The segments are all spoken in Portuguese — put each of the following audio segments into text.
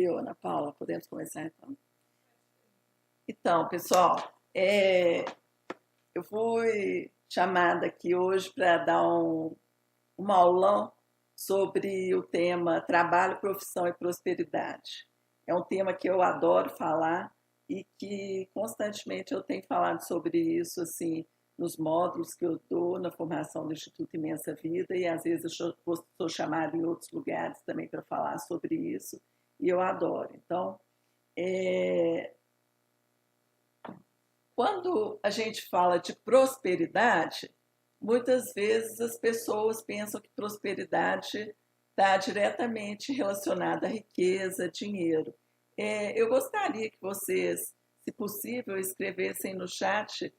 Deu, Ana Paula, podemos começar então? Então, pessoal, eu fui chamada aqui hoje para dar um aulão sobre o tema trabalho, profissão e prosperidade. É um tema que eu adoro falar e que constantemente eu tenho falado sobre isso, assim, nos módulos que eu dou na formação do Instituto Imensa Vida, e às vezes eu sou chamada em outros lugares também para falar sobre isso, e eu adoro. Então, quando a gente fala de prosperidade, muitas vezes as pessoas pensam que prosperidade está diretamente relacionada à riqueza, dinheiro. Eu gostaria que vocês, se possível, escrevessem no chat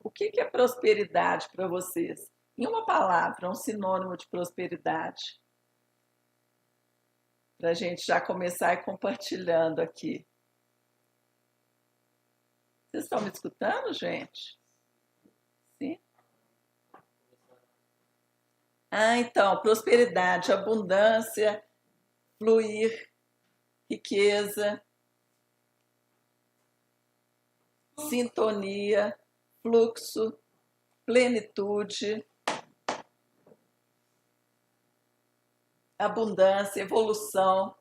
o que é prosperidade para vocês. Em uma palavra, um sinônimo de prosperidade. Para a gente já começar compartilhando aqui. Vocês estão me escutando, gente? Sim? Então, prosperidade, abundância, fluir, riqueza, sintonia, fluxo, plenitude, abundância, evolução,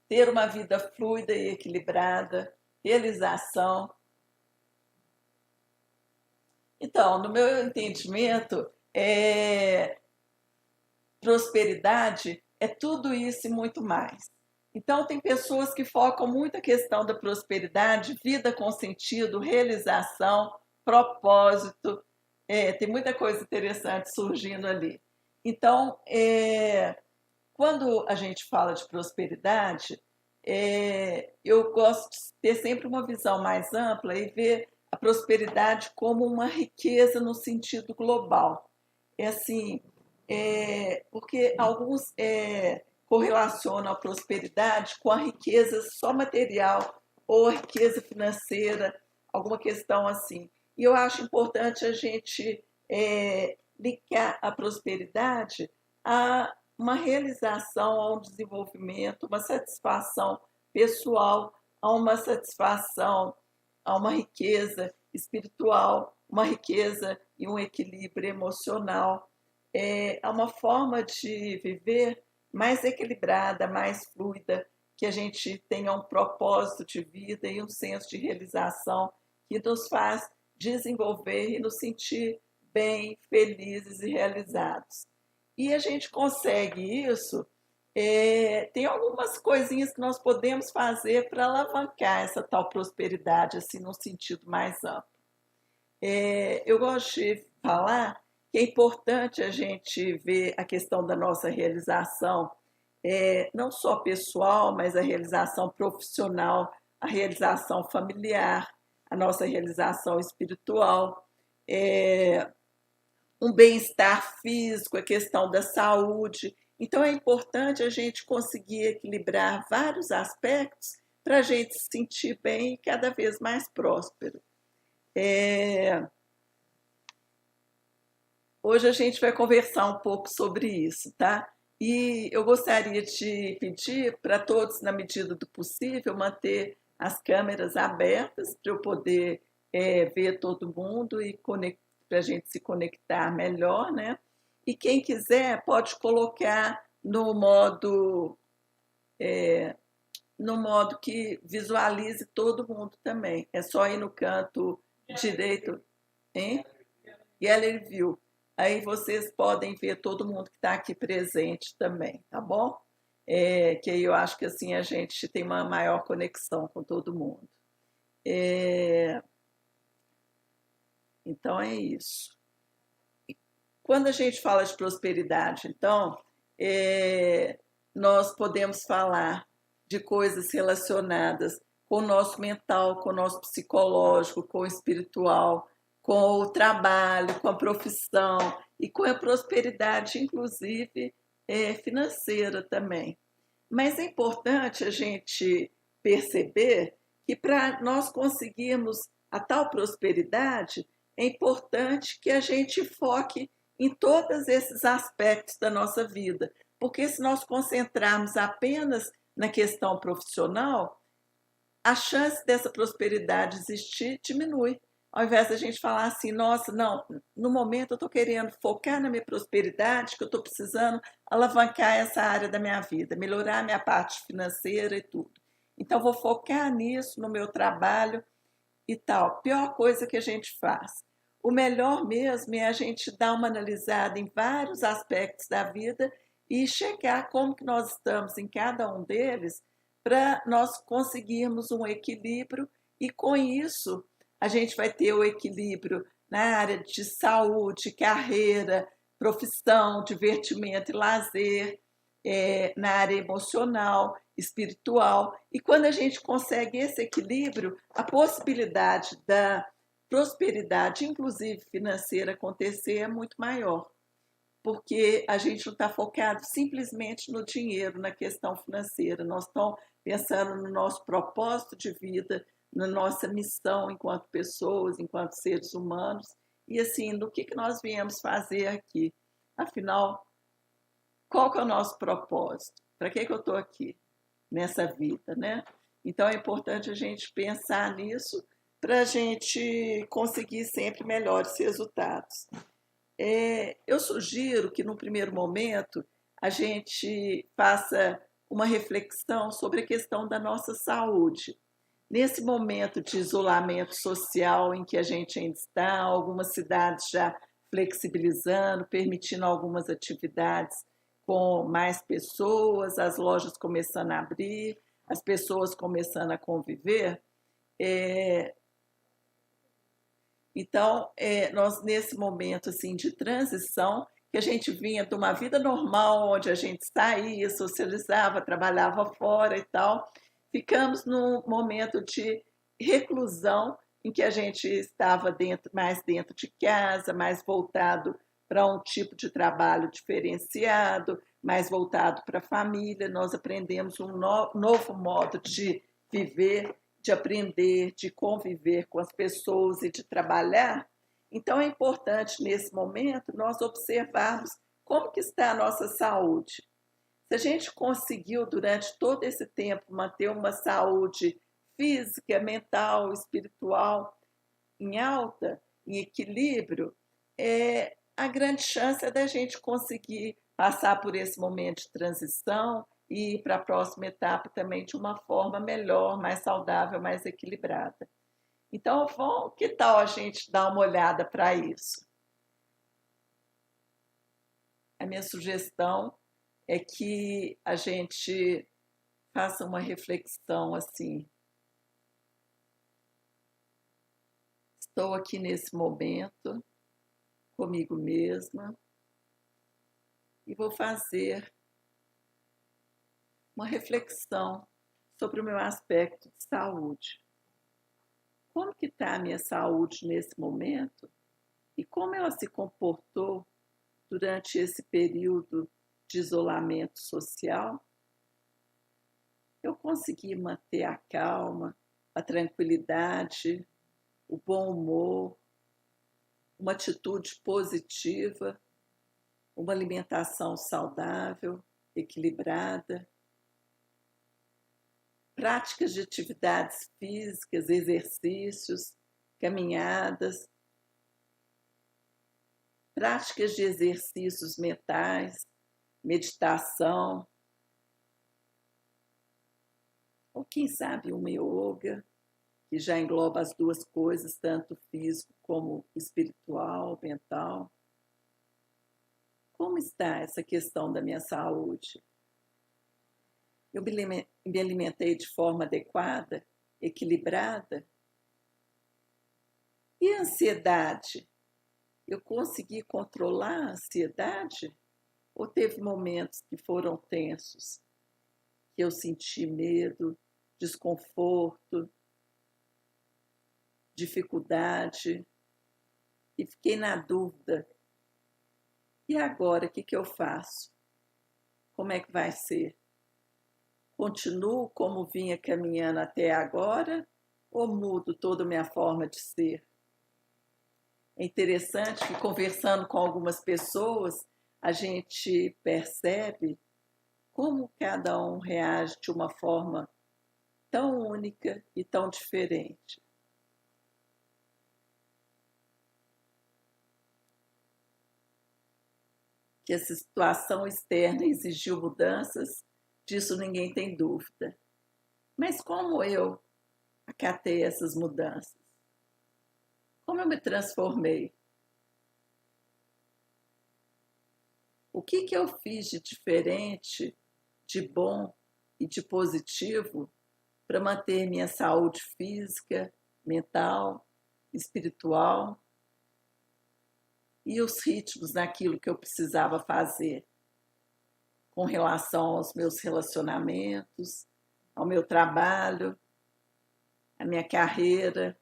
ter uma vida fluida e equilibrada, realização. Então, no meu entendimento, prosperidade é tudo isso e muito mais. Então, tem pessoas que focam muito a questão da prosperidade, vida com sentido, realização, propósito. Tem muita coisa interessante surgindo ali. Então, quando a gente fala de prosperidade, eu gosto de ter sempre uma visão mais ampla e ver a prosperidade como uma riqueza no sentido global. Porque alguns correlacionam a prosperidade com a riqueza só material ou a riqueza financeira, alguma questão assim. E eu acho importante a gente ligar a prosperidade a uma realização, a um desenvolvimento, uma satisfação pessoal, a uma satisfação, a uma riqueza espiritual, uma riqueza e um equilíbrio emocional. É uma forma de viver mais equilibrada, mais fluida, que a gente tenha um propósito de vida e um senso de realização que nos faz desenvolver e nos sentir bem, felizes e realizados. E a gente consegue isso, tem algumas coisinhas que nós podemos fazer para alavancar essa tal prosperidade, assim, num sentido mais amplo. Eu gosto de falar que é importante a gente ver a questão da nossa realização, não só pessoal, mas a realização profissional, a realização familiar, a nossa realização espiritual, um bem-estar físico, a questão da saúde. Então, é importante a gente conseguir equilibrar vários aspectos para a gente se sentir bem e cada vez mais próspero. Hoje a gente vai conversar um pouco sobre isso, tá? E eu gostaria de pedir para todos, na medida do possível, manter as câmeras abertas para eu poder ver todo mundo e para a gente se conectar melhor, né? E quem quiser pode colocar no modo que visualize todo mundo também. É só ir no canto direito, hein? Gallery View. Aí vocês podem ver todo mundo que está aqui presente também, tá bom? Que aí eu acho que assim a gente tem uma maior conexão com todo mundo. Então é isso. Quando a gente fala de prosperidade, então, nós podemos falar de coisas relacionadas com o nosso mental, com o nosso psicológico, com o espiritual, com o trabalho, com a profissão e com a prosperidade, inclusive financeira também. Mas é importante a gente perceber que para nós conseguirmos a tal prosperidade, é importante que a gente foque em todos esses aspectos da nossa vida, Porque se nós concentrarmos apenas na questão profissional, a chance dessa prosperidade existir diminui. Ao invés da gente falar assim, nossa, não, no momento eu estou querendo focar na minha prosperidade, que eu estou precisando alavancar essa área da minha vida, melhorar a minha parte financeira e tudo. Então, vou focar nisso, no meu trabalho e tal. Pior coisa que a gente faz. O melhor mesmo é a gente dar uma analisada em vários aspectos da vida e checar como que nós estamos em cada um deles para nós conseguirmos um equilíbrio e com isso a gente vai ter o equilíbrio na área de saúde, carreira, profissão, divertimento e lazer, na área emocional, espiritual. E quando a gente consegue esse equilíbrio, a possibilidade da prosperidade, inclusive financeira, acontecer é muito maior, porque a gente não está focado simplesmente no dinheiro, na questão financeira. Nós estamos pensando no nosso propósito de vida, na nossa missão enquanto pessoas, enquanto seres humanos, e assim, no que nós viemos fazer aqui. Afinal, qual que é o nosso propósito? Para que eu estou aqui nessa vida, né? Então é importante a gente pensar nisso para a gente conseguir sempre melhores resultados. Eu sugiro que, no primeiro momento, a gente faça uma reflexão sobre a questão da nossa saúde. Nesse momento de isolamento social em que a gente ainda está, algumas cidades já flexibilizando, permitindo algumas atividades com mais pessoas, as lojas começando a abrir, as pessoas começando a conviver. Então, nós nesse momento assim de transição, que a gente vinha de uma vida normal, onde a gente saía, socializava, trabalhava fora e tal, ficamos num momento de reclusão, em que a gente estava mais dentro de casa, mais voltado para um tipo de trabalho diferenciado, mais voltado para a família. Nós aprendemos um novo modo de viver, de aprender, de conviver com as pessoas e de trabalhar. Então é importante nesse momento nós observarmos como que está a nossa saúde. Se a gente conseguiu durante todo esse tempo manter uma saúde física, mental, espiritual em alta, em equilíbrio, a grande chance é da gente conseguir passar por esse momento de transição e ir para a próxima etapa também de uma forma melhor, mais saudável, mais equilibrada. Então, que tal a gente dar uma olhada para isso? A minha sugestão é que a gente faça uma reflexão assim. Estou aqui nesse momento, comigo mesma, e vou fazer uma reflexão sobre o meu aspecto de saúde. Como que está a minha saúde nesse momento e como ela se comportou durante esse período de isolamento social? Eu consegui manter a calma, a tranquilidade, o bom humor, uma atitude positiva, uma alimentação saudável, equilibrada, práticas de atividades físicas, exercícios, caminhadas, práticas de exercícios mentais, meditação, ou quem sabe uma yoga, que já engloba as duas coisas, tanto físico como espiritual, mental. Como está essa questão da minha saúde? Eu me alimentei de forma adequada, equilibrada? E a ansiedade? Eu consegui controlar a ansiedade? Ou teve momentos que foram tensos, que eu senti medo, desconforto, dificuldade, e fiquei na dúvida. E agora, o que eu faço? Como é que vai ser? Continuo como vinha caminhando até agora ou mudo toda a minha forma de ser? É interessante que, conversando com algumas pessoas, a gente percebe como cada um reage de uma forma tão única e tão diferente. Que essa situação externa exigiu mudanças, disso ninguém tem dúvida. Mas como eu acatei essas mudanças? Como eu me transformei? O que eu fiz de diferente, de bom e de positivo para manter minha saúde física, mental, espiritual e os ritmos naquilo que eu precisava fazer com relação aos meus relacionamentos, ao meu trabalho, à minha carreira,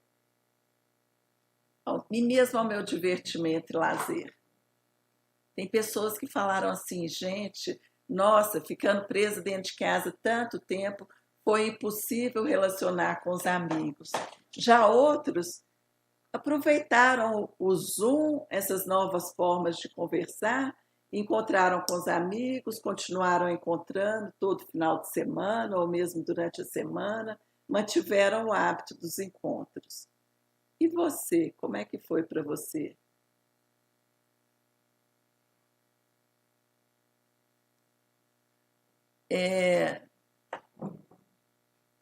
e mesmo ao meu divertimento e lazer. Tem pessoas que falaram assim, gente, nossa, ficando presa dentro de casa tanto tempo, foi impossível relacionar com os amigos. Já outros aproveitaram o Zoom, essas novas formas de conversar, encontraram com os amigos, continuaram encontrando todo final de semana ou mesmo durante a semana, mantiveram o hábito dos encontros. E você, como é que foi para você?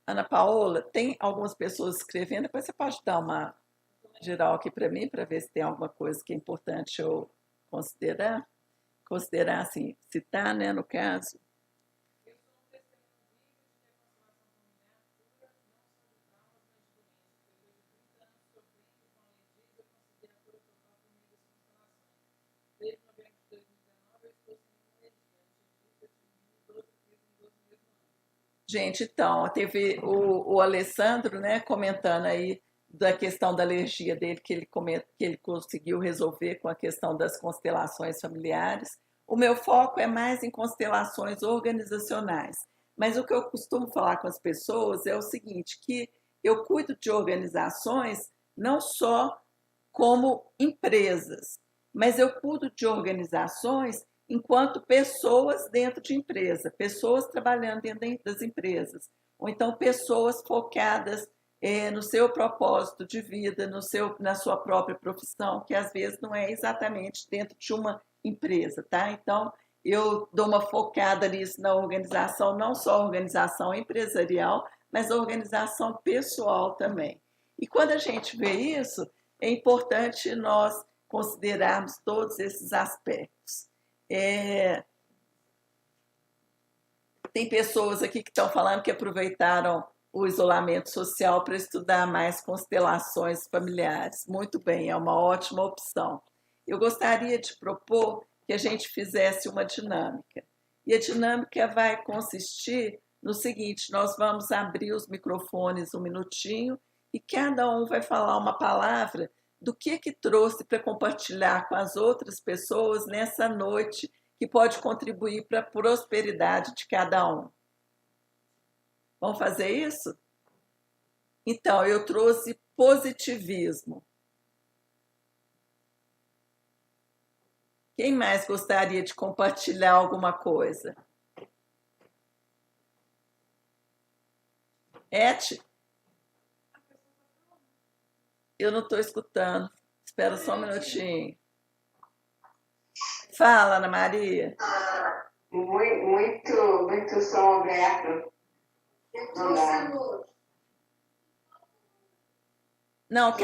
Ana Paola, tem algumas pessoas escrevendo, depois você pode dar uma geral aqui para mim, para ver se tem alguma coisa que é importante eu considerar. Considerar, assim, citar, né, no caso. Gente, então, teve o Alessandro, né, comentando aí da questão da alergia dele, que ele conseguiu resolver com a questão das constelações familiares. O meu foco é mais em constelações organizacionais. Mas o que eu costumo falar com as pessoas é o seguinte, que eu cuido de organizações não só como empresas, mas eu cuido de organizações enquanto pessoas dentro de empresa, pessoas trabalhando dentro das empresas, ou então pessoas focadas no seu propósito de vida, na sua própria profissão, que às vezes não é exatamente dentro de uma empresa, tá? Então, eu dou uma focada nisso na organização, não só a organização empresarial, mas a organização pessoal também. E quando a gente vê isso, é importante nós considerarmos todos esses aspectos. Tem pessoas aqui que estão falando que aproveitaram o isolamento social para estudar mais constelações familiares. Muito bem, é uma ótima opção. Eu gostaria de propor que a gente fizesse uma dinâmica. E a dinâmica vai consistir no seguinte: nós vamos abrir os microfones um minutinho e cada um vai falar uma palavra do que trouxe para compartilhar com as outras pessoas nessa noite que pode contribuir para a prosperidade de cada um. Vamos fazer isso? Então, eu trouxe positivismo. Quem mais gostaria de compartilhar alguma coisa? Et? Eu não estou escutando. Espera só um minutinho. Fala, Ana Maria. Muito som aberto. Não dá. Não,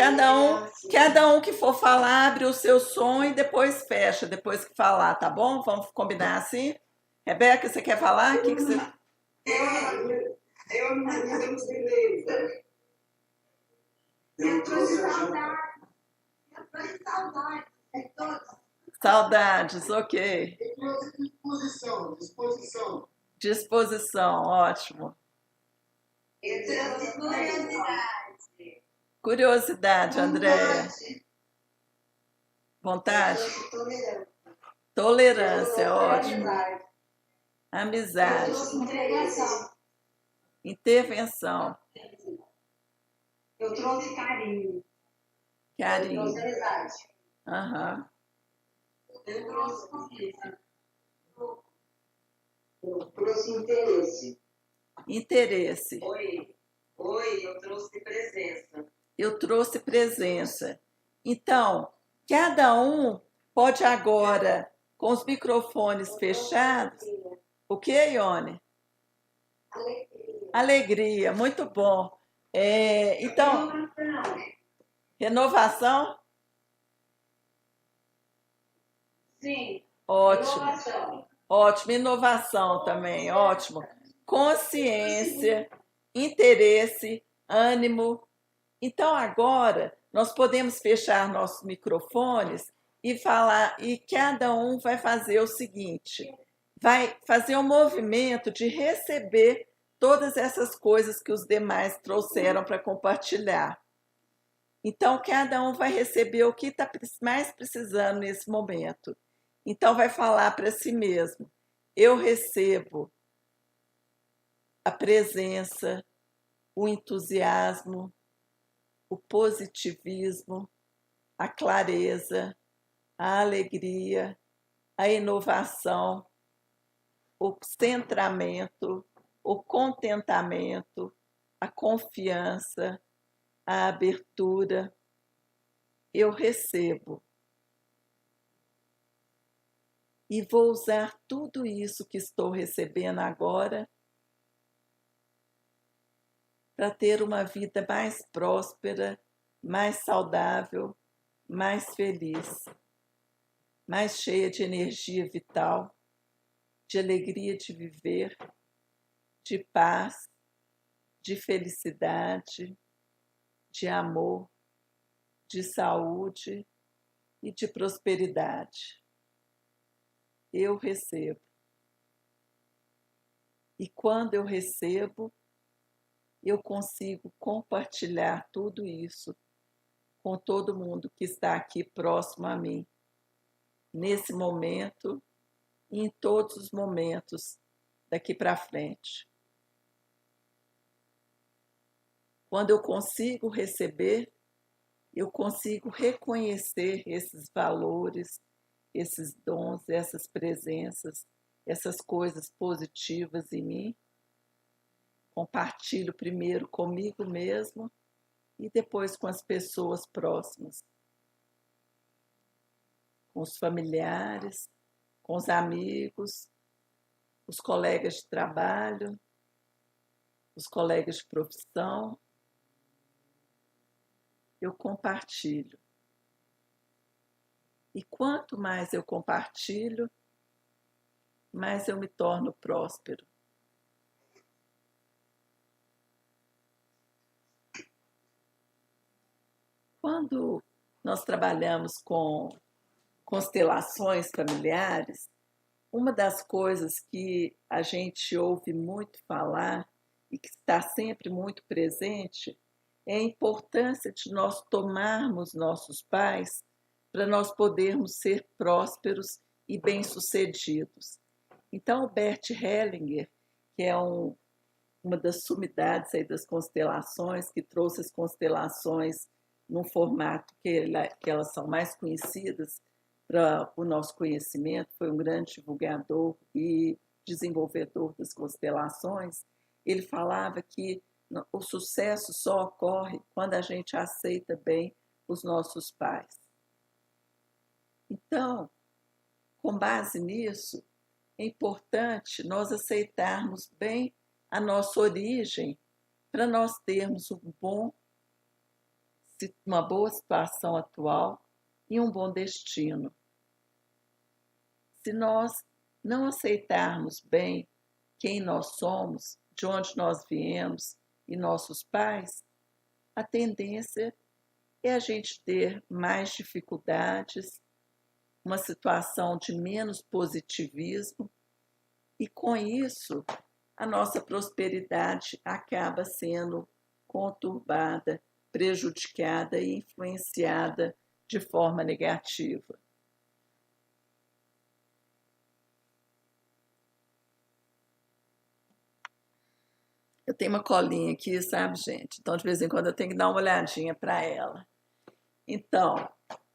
cada um que for falar, abre o seu som e depois fecha, depois que falar, tá bom? Vamos combinar assim? Rebeca, você quer falar? O que você... Eu não tenho beleza. Eu trouxe saudade. Eu trouxe saudade. Saudades, ok. Eu trouxe disposição. Disposição, ótimo. Eu trouxe curiosidade. Curiosidade, Andréia. Vontade? Tolerância, ótimo. Amizade. Intervenção. Eu trouxe carinho. Carinho. Eu trouxe amizade. Aham. Eu trouxe confiança. Eu trouxe interesse. Interesse. Oi, eu trouxe presença. Eu trouxe presença. Então, cada um pode agora, com os microfones fechados. O que, Ione? Alegria. Alegria, muito bom. Então, renovação? Sim. Ótimo, Inovação. ótimo. Inovação também, ótimo. Consciência, interesse, ânimo. Então, agora, nós podemos fechar nossos microfones e falar, e cada um vai fazer o seguinte: vai fazer um movimento de receber todas essas coisas que os demais trouxeram para compartilhar. Então, cada um vai receber o que está mais precisando nesse momento. Então, vai falar para si mesmo: eu recebo a presença, o entusiasmo, o positivismo, a clareza, a alegria, a inovação, o centramento, o contentamento, a confiança, a abertura. Eu recebo. E vou usar tudo isso que estou recebendo agora para ter uma vida mais próspera, mais saudável, mais feliz, mais cheia de energia vital, de alegria de viver, de paz, de felicidade, de amor, de saúde e de prosperidade. Eu recebo. E quando eu recebo, eu consigo compartilhar tudo isso com todo mundo que está aqui próximo a mim, nesse momento e em todos os momentos daqui para frente. Quando eu consigo receber, eu consigo reconhecer esses valores, esses dons, essas presenças, essas coisas positivas em mim. Compartilho primeiro comigo mesmo e depois com as pessoas próximas, com os familiares, com os amigos, os colegas de trabalho, os colegas de profissão. Eu compartilho. E quanto mais eu compartilho, mais eu me torno próspero. Quando nós trabalhamos com constelações familiares, uma das coisas que a gente ouve muito falar e que está sempre muito presente é a importância de nós tomarmos nossos pais para nós podermos ser prósperos e bem-sucedidos. Então, o Bert Hellinger, que é uma das sumidades aí das constelações, que trouxe as constelações num formato que elas são mais conhecidas para o nosso conhecimento, foi um grande divulgador e desenvolvedor das constelações. Ele falava que o sucesso só ocorre quando a gente aceita bem os nossos pais. Então, com base nisso, é importante nós aceitarmos bem a nossa origem para nós termos uma boa situação atual e um bom destino. Se nós não aceitarmos bem quem nós somos, de onde nós viemos e nossos pais, a tendência é a gente ter mais dificuldades, uma situação de menos positivismo, e com isso a nossa prosperidade acaba sendo conturbada, prejudicada e influenciada de forma negativa. Eu tenho uma colinha aqui, sabe, gente? Então, de vez em quando, eu tenho que dar uma olhadinha para ela. Então,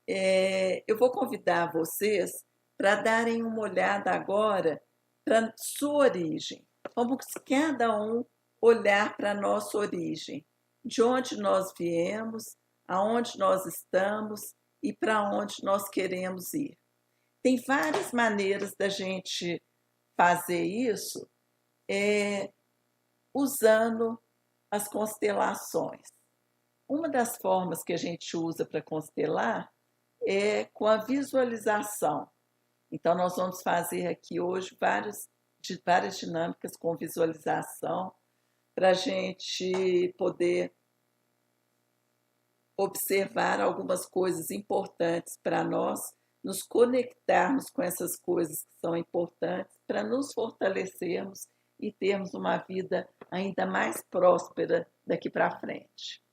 eu vou convidar vocês para darem uma olhada agora para sua origem. Vamos cada um olhar para a nossa origem, de onde nós viemos, aonde nós estamos e para onde nós queremos ir. Tem várias maneiras da gente fazer isso usando as constelações. Uma das formas que a gente usa para constelar é com a visualização. Então, nós vamos fazer aqui hoje várias dinâmicas com visualização para a gente poder observar algumas coisas importantes para nós, nos conectarmos com essas coisas que são importantes para nos fortalecermos e termos uma vida ainda mais próspera daqui para frente.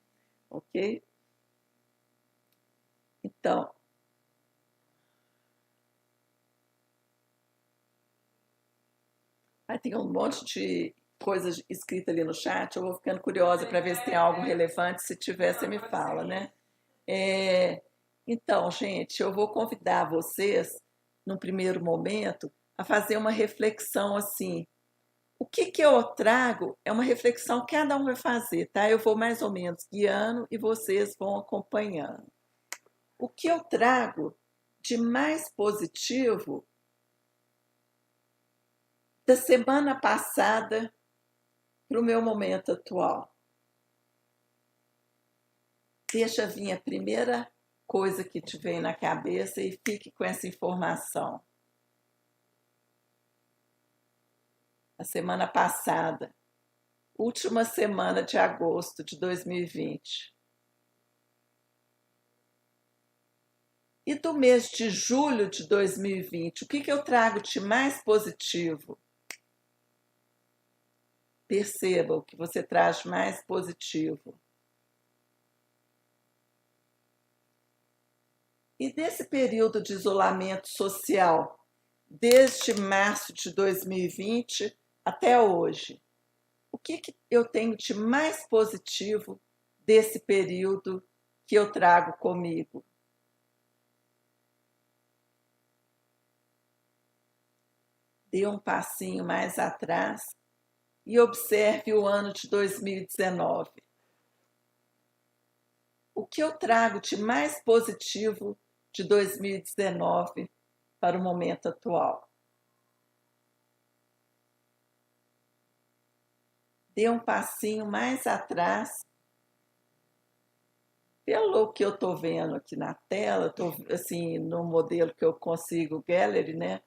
Ok? Então, aí tem um monte de coisas escritas ali no chat, eu vou ficando curiosa para ver se tem algo relevante, se tiver, você me fala, né? Então, gente, eu vou convidar vocês, num primeiro momento, a fazer uma reflexão assim. O que eu trago é uma reflexão que cada um vai fazer, tá? Eu vou mais ou menos guiando e vocês vão acompanhando. O que eu trago de mais positivo da semana passada para o meu momento atual? Deixa vir a primeira coisa que te vem na cabeça e fique com essa informação. A semana passada, última semana de agosto de 2020. E do mês de julho de 2020, o que eu trago de mais positivo? Perceba o que você traz mais positivo. E desse período de isolamento social, desde março de 2020 até hoje, o que eu tenho de mais positivo desse período que eu trago comigo? Dê um passinho mais atrás e observe o ano de 2019. O que eu trago de mais positivo de 2019 para o momento atual? Dê um passinho mais atrás. Pelo que eu estou vendo aqui na tela, estou assim, no modelo que eu consigo, Gallery, né?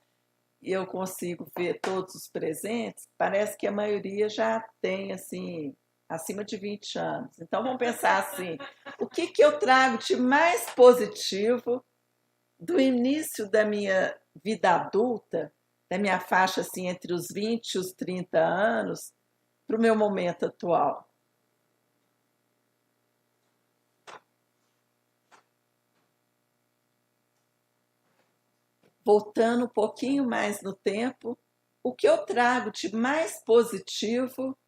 E eu consigo ver todos os presentes, parece que a maioria já tem, assim, acima de 20 anos. Então, vamos pensar assim, o que eu trago de mais positivo do início da minha vida adulta, da minha faixa, assim, entre os 20 e os 30 anos, para o meu momento atual? Voltando um pouquinho mais no tempo, o que eu trago de mais positivo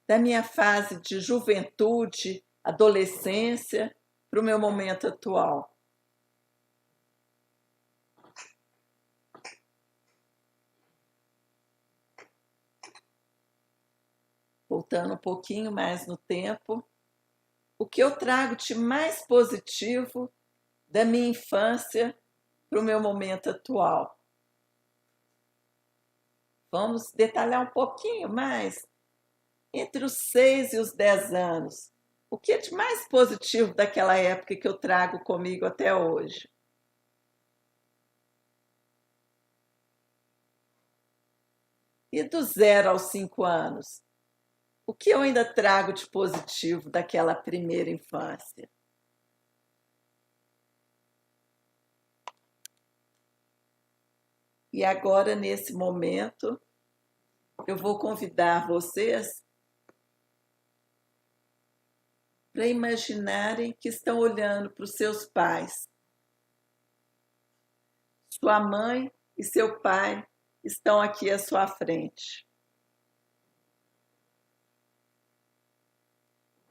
da minha fase de juventude, adolescência, para o meu momento atual? Voltando um pouquinho mais no tempo, o que eu trago de mais positivo da minha infância para o meu momento atual? Vamos detalhar um pouquinho mais. Entre os 6 e os 10 anos, o que é de mais positivo daquela época que eu trago comigo até hoje? E do 0 aos 5 anos, o que eu ainda trago de positivo daquela primeira infância? E agora, nesse momento, eu vou convidar vocês para imaginarem que estão olhando para os seus pais. Sua mãe e seu pai estão aqui à sua frente.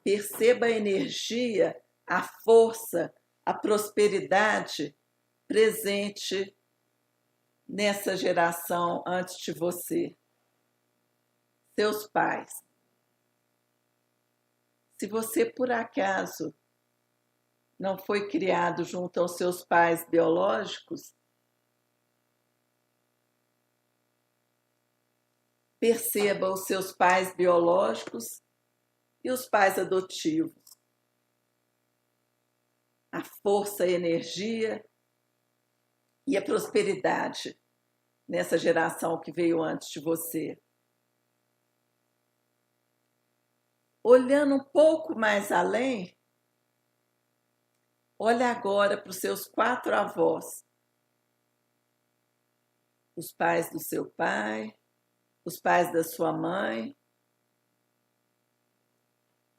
Perceba a energia, a força, a prosperidade presente nessa geração antes de você, seus pais. Se você, por acaso, não foi criado junto aos seus pais biológicos, perceba os seus pais biológicos e os pais adotivos. A força, a energia e a prosperidade nessa geração que veio antes de você. Olhando um pouco mais além, olha agora para os seus 4 avós. Os pais do seu pai, os pais da sua mãe.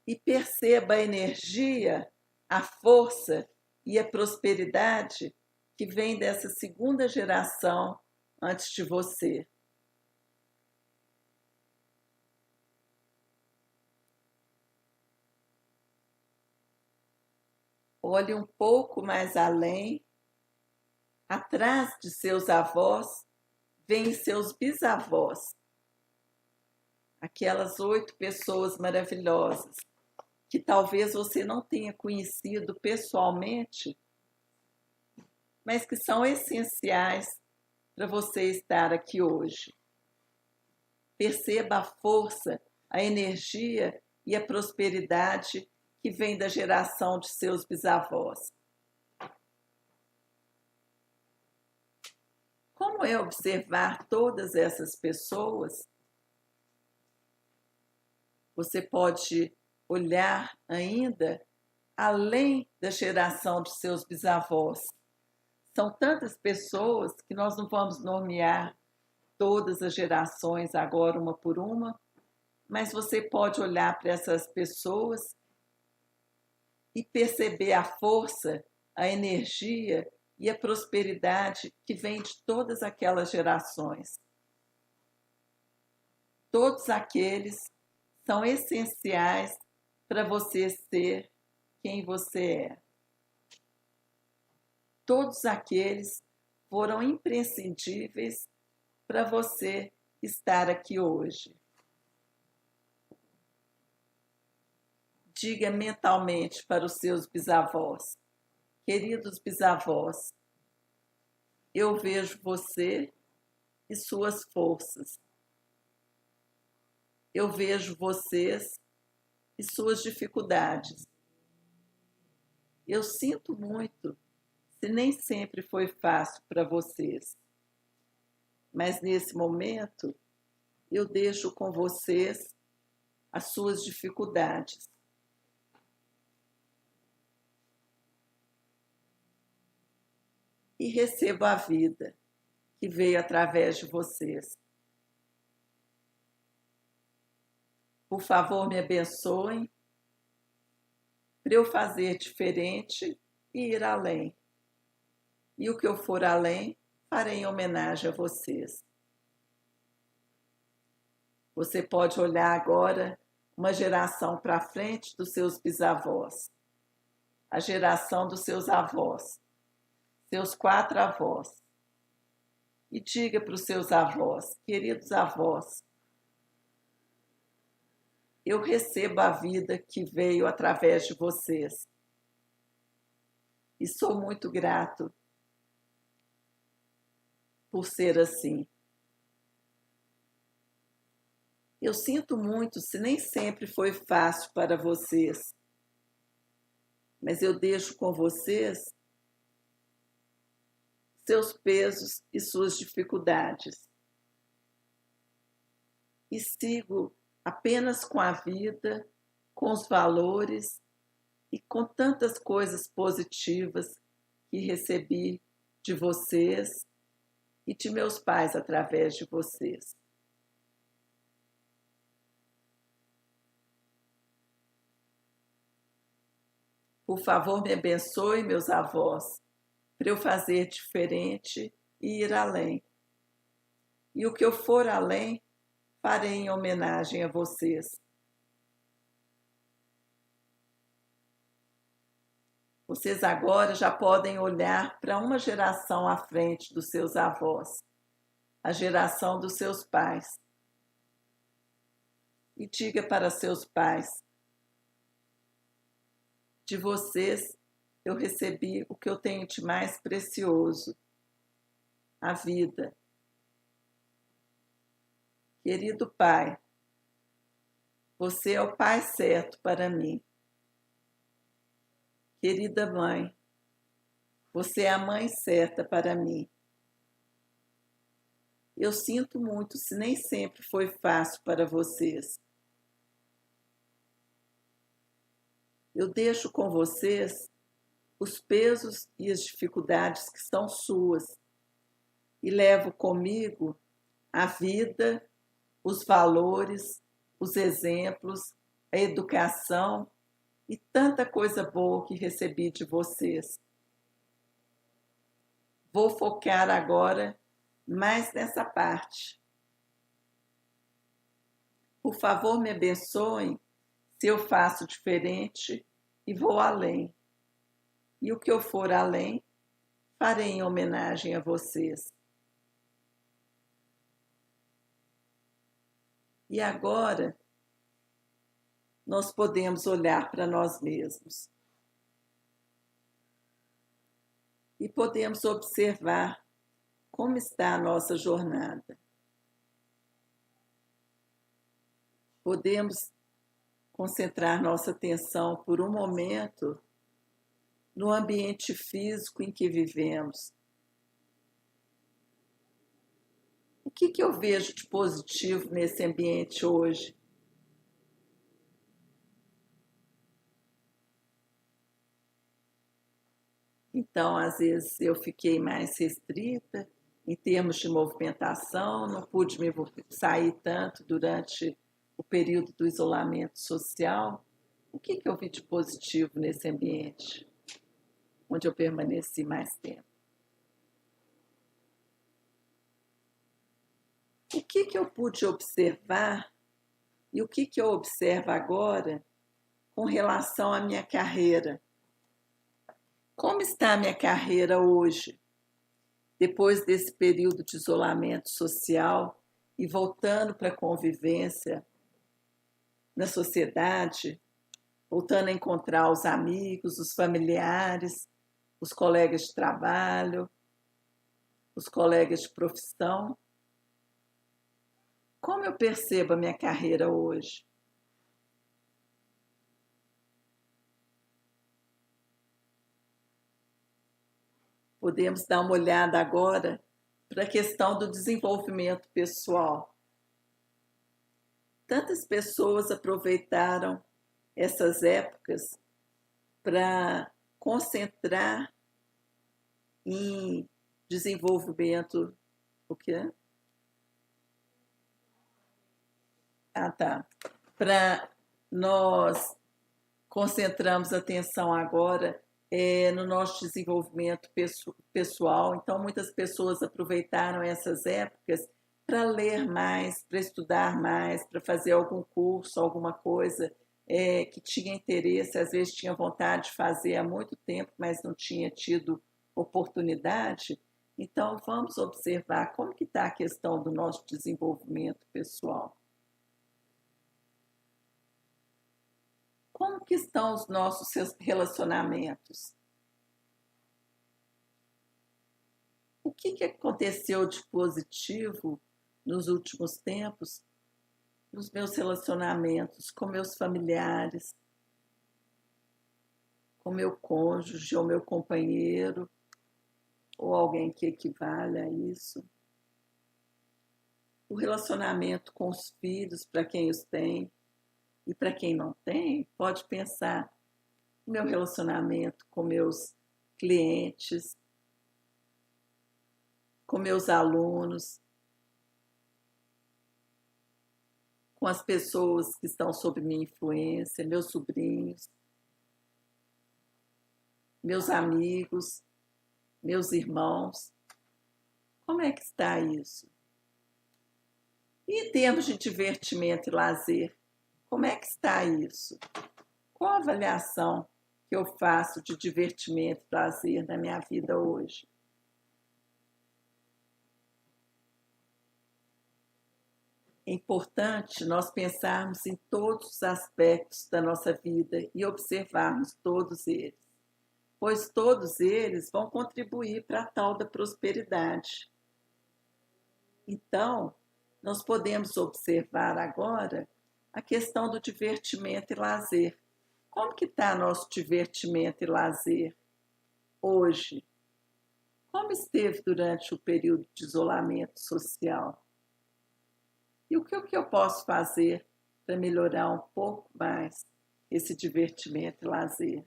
E perceba a energia, a força e a prosperidade que vem dessa segunda geração antes de você. Olhe um pouco mais além. Atrás de seus avós, vêm seus bisavós. Aquelas 8 pessoas maravilhosas que talvez você não tenha conhecido pessoalmente, mas que são essenciais para você estar aqui hoje. Perceba a força, a energia e a prosperidade que vem da geração de seus bisavós. Como é observar todas essas pessoas? Você pode olhar ainda além da geração de seus bisavós. São tantas pessoas que nós não vamos nomear todas as gerações agora, uma por uma, mas você pode olhar para essas pessoas e perceber a força, a energia e a prosperidade que vem de todas aquelas gerações. Todos aqueles são essenciais para você ser quem você é. Todos aqueles foram imprescindíveis para você estar aqui hoje. Diga mentalmente para os seus bisavós: queridos bisavós, eu vejo você e suas forças. Eu vejo vocês e suas dificuldades. Eu sinto muito se nem sempre foi fácil para vocês. Mas nesse momento, eu deixo com vocês as suas dificuldades. E recebo a vida que veio através de vocês. Por favor, me abençoem para eu fazer diferente e ir além. E o que eu for além, farei em homenagem a vocês. Você pode olhar agora uma geração para frente dos seus bisavós, a geração dos seus avós, seus 4 avós. E diga para os seus avós: queridos avós, eu recebo a vida que veio através de vocês. E sou muito grato por ser assim. Eu sinto muito se nem sempre foi fácil para vocês, mas eu deixo com vocês seus pesos e suas dificuldades. E sigo apenas com a vida, com os valores e com tantas coisas positivas que recebi de vocês e de meus pais através de vocês. Por favor, me abençoe, meus avós, para eu fazer diferente e ir além. E o que eu for além, farei em homenagem a vocês. Vocês agora já podem olhar para uma geração à frente dos seus avós a geração dos seus pais. E diga para seus pais: de vocês eu recebi o que eu tenho de mais precioso, a vida. Querido pai, você é o pai certo para mim. Querida mãe, você é a mãe certa para mim. Eu sinto muito se nem sempre foi fácil para vocês. Eu deixo com vocês os pesos e as dificuldades que são suas e levo comigo a vida, os valores, os exemplos, a educação e tanta coisa boa que recebi de vocês. Vou focar agora mais nessa parte. Por favor, me abençoem se eu faço diferente e vou além. E o que eu for além, farei em homenagem a vocês. E agora, nós podemos olhar para nós mesmos. E podemos observar como está a nossa jornada. Podemos concentrar nossa atenção por um momento no ambiente físico em que vivemos. O que eu vejo de positivo nesse ambiente hoje? Então, às vezes, eu fiquei mais restrita em termos de movimentação, não pude me sair tanto durante o período do isolamento social. O que eu vi de positivo nesse ambiente, onde eu permaneci mais tempo? O que eu pude observar e o que eu observo agora com relação à minha carreira? Como está a minha carreira hoje, depois desse período de isolamento social e voltando para a convivência na sociedade, voltando a encontrar os amigos, os familiares, os colegas de trabalho, os colegas de profissão? Como eu percebo a minha carreira hoje? Podemos dar uma olhada agora para a questão do desenvolvimento pessoal. Tantas pessoas aproveitaram essas épocas para concentrar em desenvolvimento. O quê? Para nós concentrarmos atenção agora no nosso desenvolvimento pessoal. Então, muitas pessoas aproveitaram essas épocas para ler mais, para estudar mais, para fazer algum curso, alguma coisa que tinha interesse, às vezes tinha vontade de fazer há muito tempo, mas não tinha tido oportunidade. Então, vamos observar como que está a questão do nosso desenvolvimento pessoal. Como que estão os nossos relacionamentos? O que aconteceu de positivo nos últimos tempos nos meus relacionamentos com meus familiares, com meu cônjuge ou meu companheiro, ou alguém que equivale a isso? O relacionamento com os filhos, para quem os tem, e para quem não tem, pode pensar no meu relacionamento com meus clientes, com meus alunos, com as pessoas que estão sob minha influência, meus sobrinhos, meus amigos, meus irmãos. Como é que está isso? E em termos de divertimento e lazer, como é que está isso? Qual a avaliação que eu faço de divertimento e lazer na minha vida hoje? é importante nós pensarmos em todos os aspectos da nossa vida e observarmos todos eles, pois todos eles vão contribuir para a tal da prosperidade. Então, nós podemos observar agora a questão do divertimento e lazer. Como que está nosso divertimento e lazer hoje? Como esteve durante o período de isolamento social? E o que eu posso fazer para melhorar um pouco mais esse divertimento e lazer?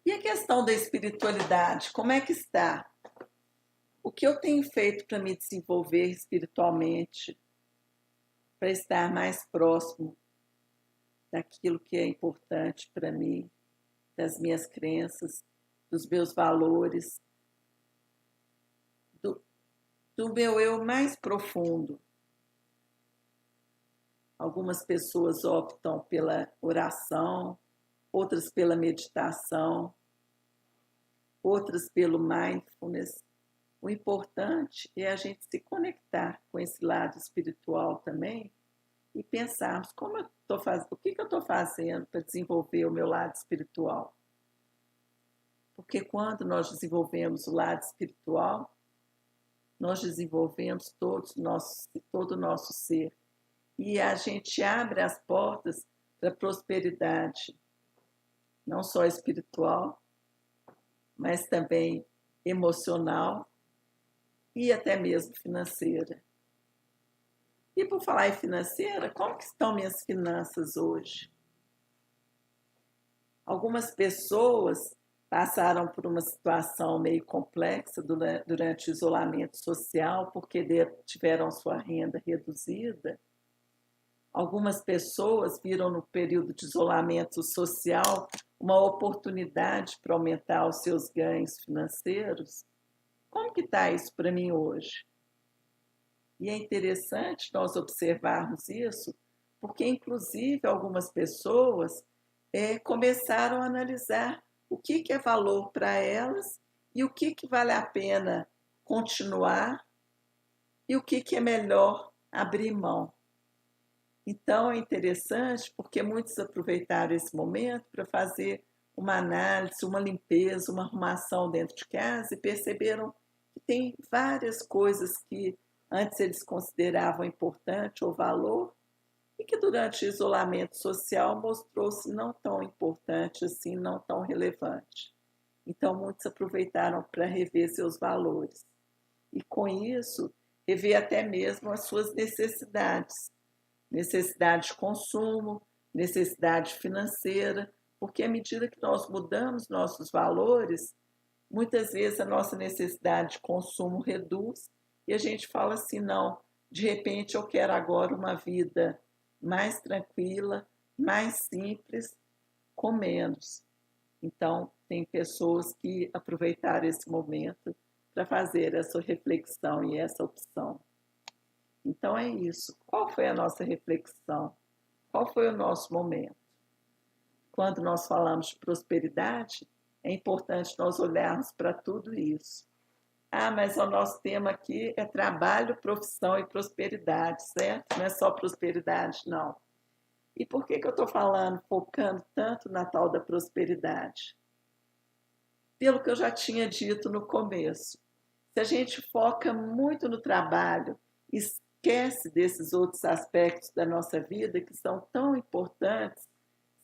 E a questão da espiritualidade, como é que está? O que eu tenho feito para me desenvolver espiritualmente, para estar mais próximo daquilo que é importante para mim, das minhas crenças, dos meus valores, do meu eu mais profundo. Algumas pessoas optam pela oração, outras pela meditação, outras pelo mindfulness. O importante é a gente se conectar com esse lado espiritual também e pensarmos como eu estou fazendo, o que eu estou fazendo para desenvolver o meu lado espiritual. Porque quando nós desenvolvemos o lado espiritual, nós desenvolvemos todo o nosso ser. E a gente abre as portas para a prosperidade, não só espiritual, mas também emocional e até mesmo financeira. E por falar em financeira, como que estão minhas finanças hoje? Algumas pessoas passaram por uma situação meio complexa durante o isolamento social, porque tiveram sua renda reduzida. Algumas pessoas viram no período de isolamento social uma oportunidade para aumentar os seus ganhos financeiros. Como que está isso para mim hoje? E é interessante nós observarmos isso, porque inclusive algumas pessoas começaram a analisar o que é valor para elas e o que vale a pena continuar e o que é melhor abrir mão. Então é interessante porque muitos aproveitaram esse momento para fazer uma análise, uma limpeza, uma arrumação dentro de casa e perceberam que tem várias coisas que antes eles consideravam importante ou valor e que durante o isolamento social mostrou-se não tão importante assim, não tão relevante. Então muitos aproveitaram para rever seus valores e com isso rever até mesmo as suas necessidades de consumo, necessidade financeira, porque à medida que nós mudamos nossos valores, muitas vezes a nossa necessidade de consumo reduz e a gente fala assim, não, de repente eu quero agora uma vida mais tranquila, mais simples, com menos. Então, tem pessoas que aproveitaram esse momento para fazer essa reflexão e essa opção. Então é isso. Qual foi a nossa reflexão? Qual foi o nosso momento? Quando nós falamos de prosperidade, é importante nós olharmos para tudo isso. Ah, mas o nosso tema aqui é trabalho, profissão e prosperidade, certo? Não é só prosperidade, não. E por que eu estou focando tanto na tal da prosperidade? Pelo que eu já tinha dito no começo. Se a gente foca muito no trabalho, esquece desses outros aspectos da nossa vida que são tão importantes,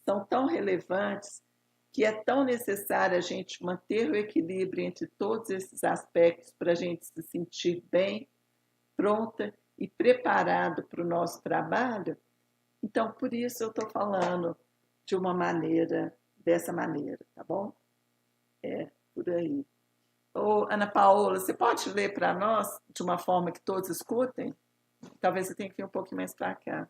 são tão relevantes, que é tão necessário a gente manter o equilíbrio entre todos esses aspectos para a gente se sentir bem, pronta e preparado para o nosso trabalho. Então, por isso eu estou falando de uma maneira, dessa maneira, tá bom? É, por aí. Ô, Ana Paola, você pode ler para nós de uma forma que todos escutem? Talvez você tenha que vir um pouquinho mais para cá.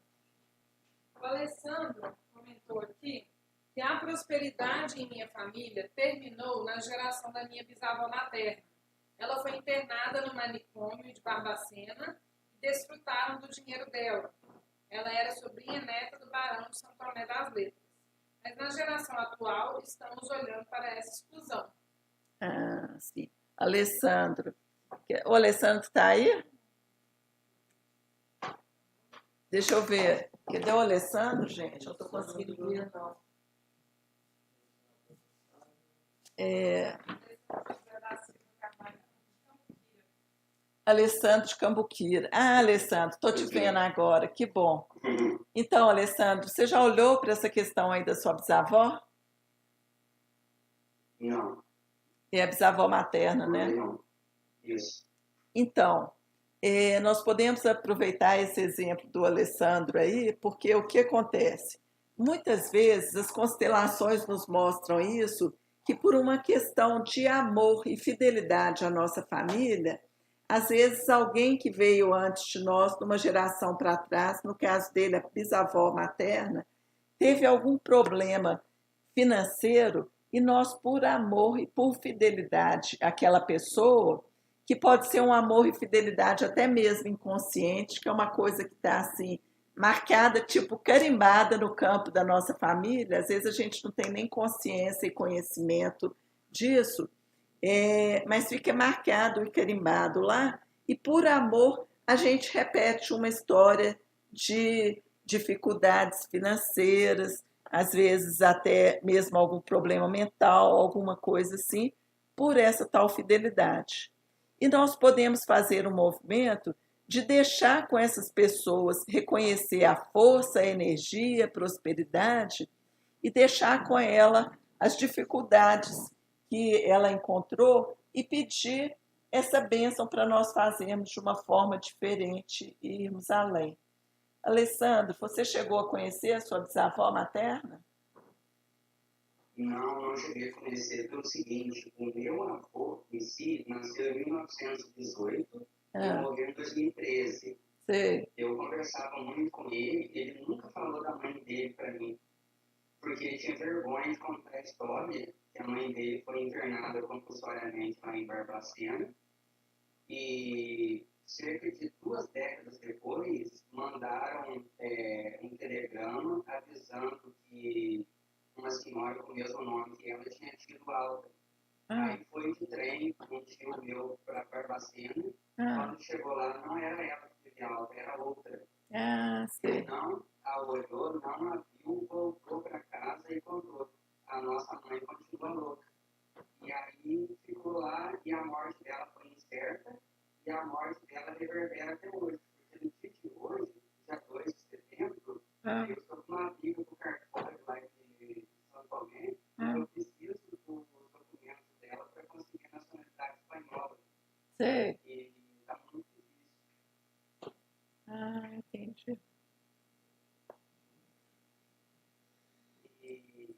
O Alessandro comentou aqui que a prosperidade em minha família terminou na geração da minha bisavó materna. Ela foi internada no manicômio de Barbacena e desfrutaram do dinheiro dela. Ela era sobrinha neta do barão de São Tomé das Letras. Mas na geração atual, estamos olhando para essa exclusão. Ah, sim. Alessandro, O Alessandro está aí? Deixa eu ver. Cadê o Alessandro, gente? Eu não estou conseguindo ver, não. Alessandro de Cambuquira. Ah, Alessandro, estou te vendo agora. Que bom. Então, Alessandro, você já olhou para essa questão aí da sua bisavó? Não, É a bisavó materna, né? não. Isso. Então, nós podemos aproveitar esse exemplo do Alessandro aí, porque o que acontece? Muitas vezes as constelações nos mostram isso, que por uma questão de amor e fidelidade à nossa família, às vezes alguém que veio antes de nós, numa geração para trás, no caso dele, a bisavó materna, teve algum problema financeiro e nós, por amor e por fidelidade àquela pessoa, que pode ser um amor e fidelidade até mesmo inconsciente, que é uma coisa que está assim, marcada, tipo carimbada no campo da nossa família, às vezes a gente não tem nem consciência e conhecimento disso, mas fica marcado e carimbado lá, e por amor a gente repete uma história de dificuldades financeiras, às vezes até mesmo algum problema mental, alguma coisa assim, por essa tal fidelidade. E nós podemos fazer um movimento de deixar com essas pessoas reconhecer a força, a energia, a prosperidade e deixar com ela as dificuldades que ela encontrou e pedir essa bênção para nós fazermos de uma forma diferente e irmos além. Alessandro, você chegou a conhecer a sua bisavó materna? Não cheguei a conhecer pelo seguinte, o meu avô em si nasceu em 1918 e morreu em 2013. Sei. Eu conversava muito com ele, ele nunca falou da mãe dele para mim, porque ele tinha vergonha de contar a história, que a mãe dele foi internada compulsoriamente lá em Barbacena, e cerca de 2 décadas depois mandaram um telegrama avisando que uma senhora com o mesmo nome que ela tinha tido alta. Aí foi de trem, um tio meu para Barbacena. Quando chegou lá, não era ela que teve alta, era outra. Sei. Então, ela olhou, não a viu, voltou para casa e contou. A nossa mãe continua louca. E aí ficou lá e a morte dela foi incerta e a morte dela reverbera até hoje. Porque no dia de hoje, dia 2 de setembro, eu estou com uma amiga do cartório lá de São Paulo, e eu preciso dos documentos dela para conseguir a nacionalidade espanhola. Sei. E está muito difícil. Entendi. E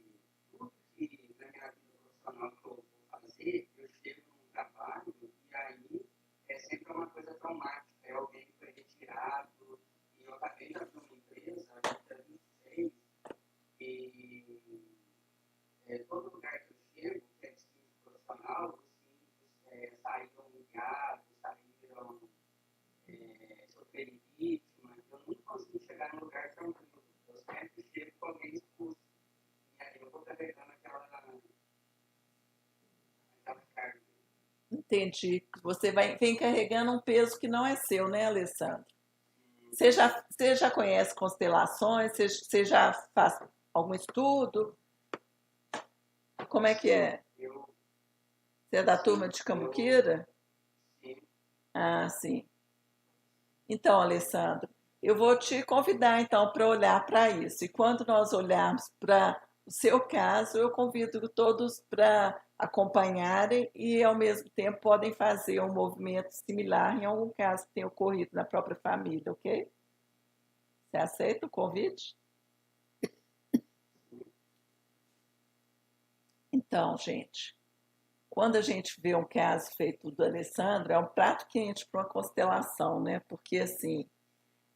tudo que na minha vida profissional que eu vou fazer, eu chego num trabalho e aí é sempre uma coisa traumática. É alguém que foi retirado, e eu acabei de abrir uma empresa, a vida 26, e todo lugar que eu chego, que é destino profissional, os síndicos saíram humilhados, saíram sofrendo vítima. Eu nunca consegui chegar num lugar tranquilo. Eu sempre chego com alguém expulso. E aí eu vou carregando aquela carga. Entendi. Você vem carregando um peso que não é seu, né, Alessandro? Você já conhece constelações? Você já faz algum estudo? Como é que é? Você é da turma de Cambuquira? Sim. Sim. Então, Alessandro, eu vou te convidar então para olhar para isso. E quando nós olharmos para o seu caso, eu convido todos para acompanharem e, ao mesmo tempo, podem fazer um movimento similar em algum caso que tenha ocorrido na própria família, ok? Você aceita o convite? Então, gente, quando a gente vê um caso feito do Alessandro, é um prato quente para uma constelação, né? Porque, assim,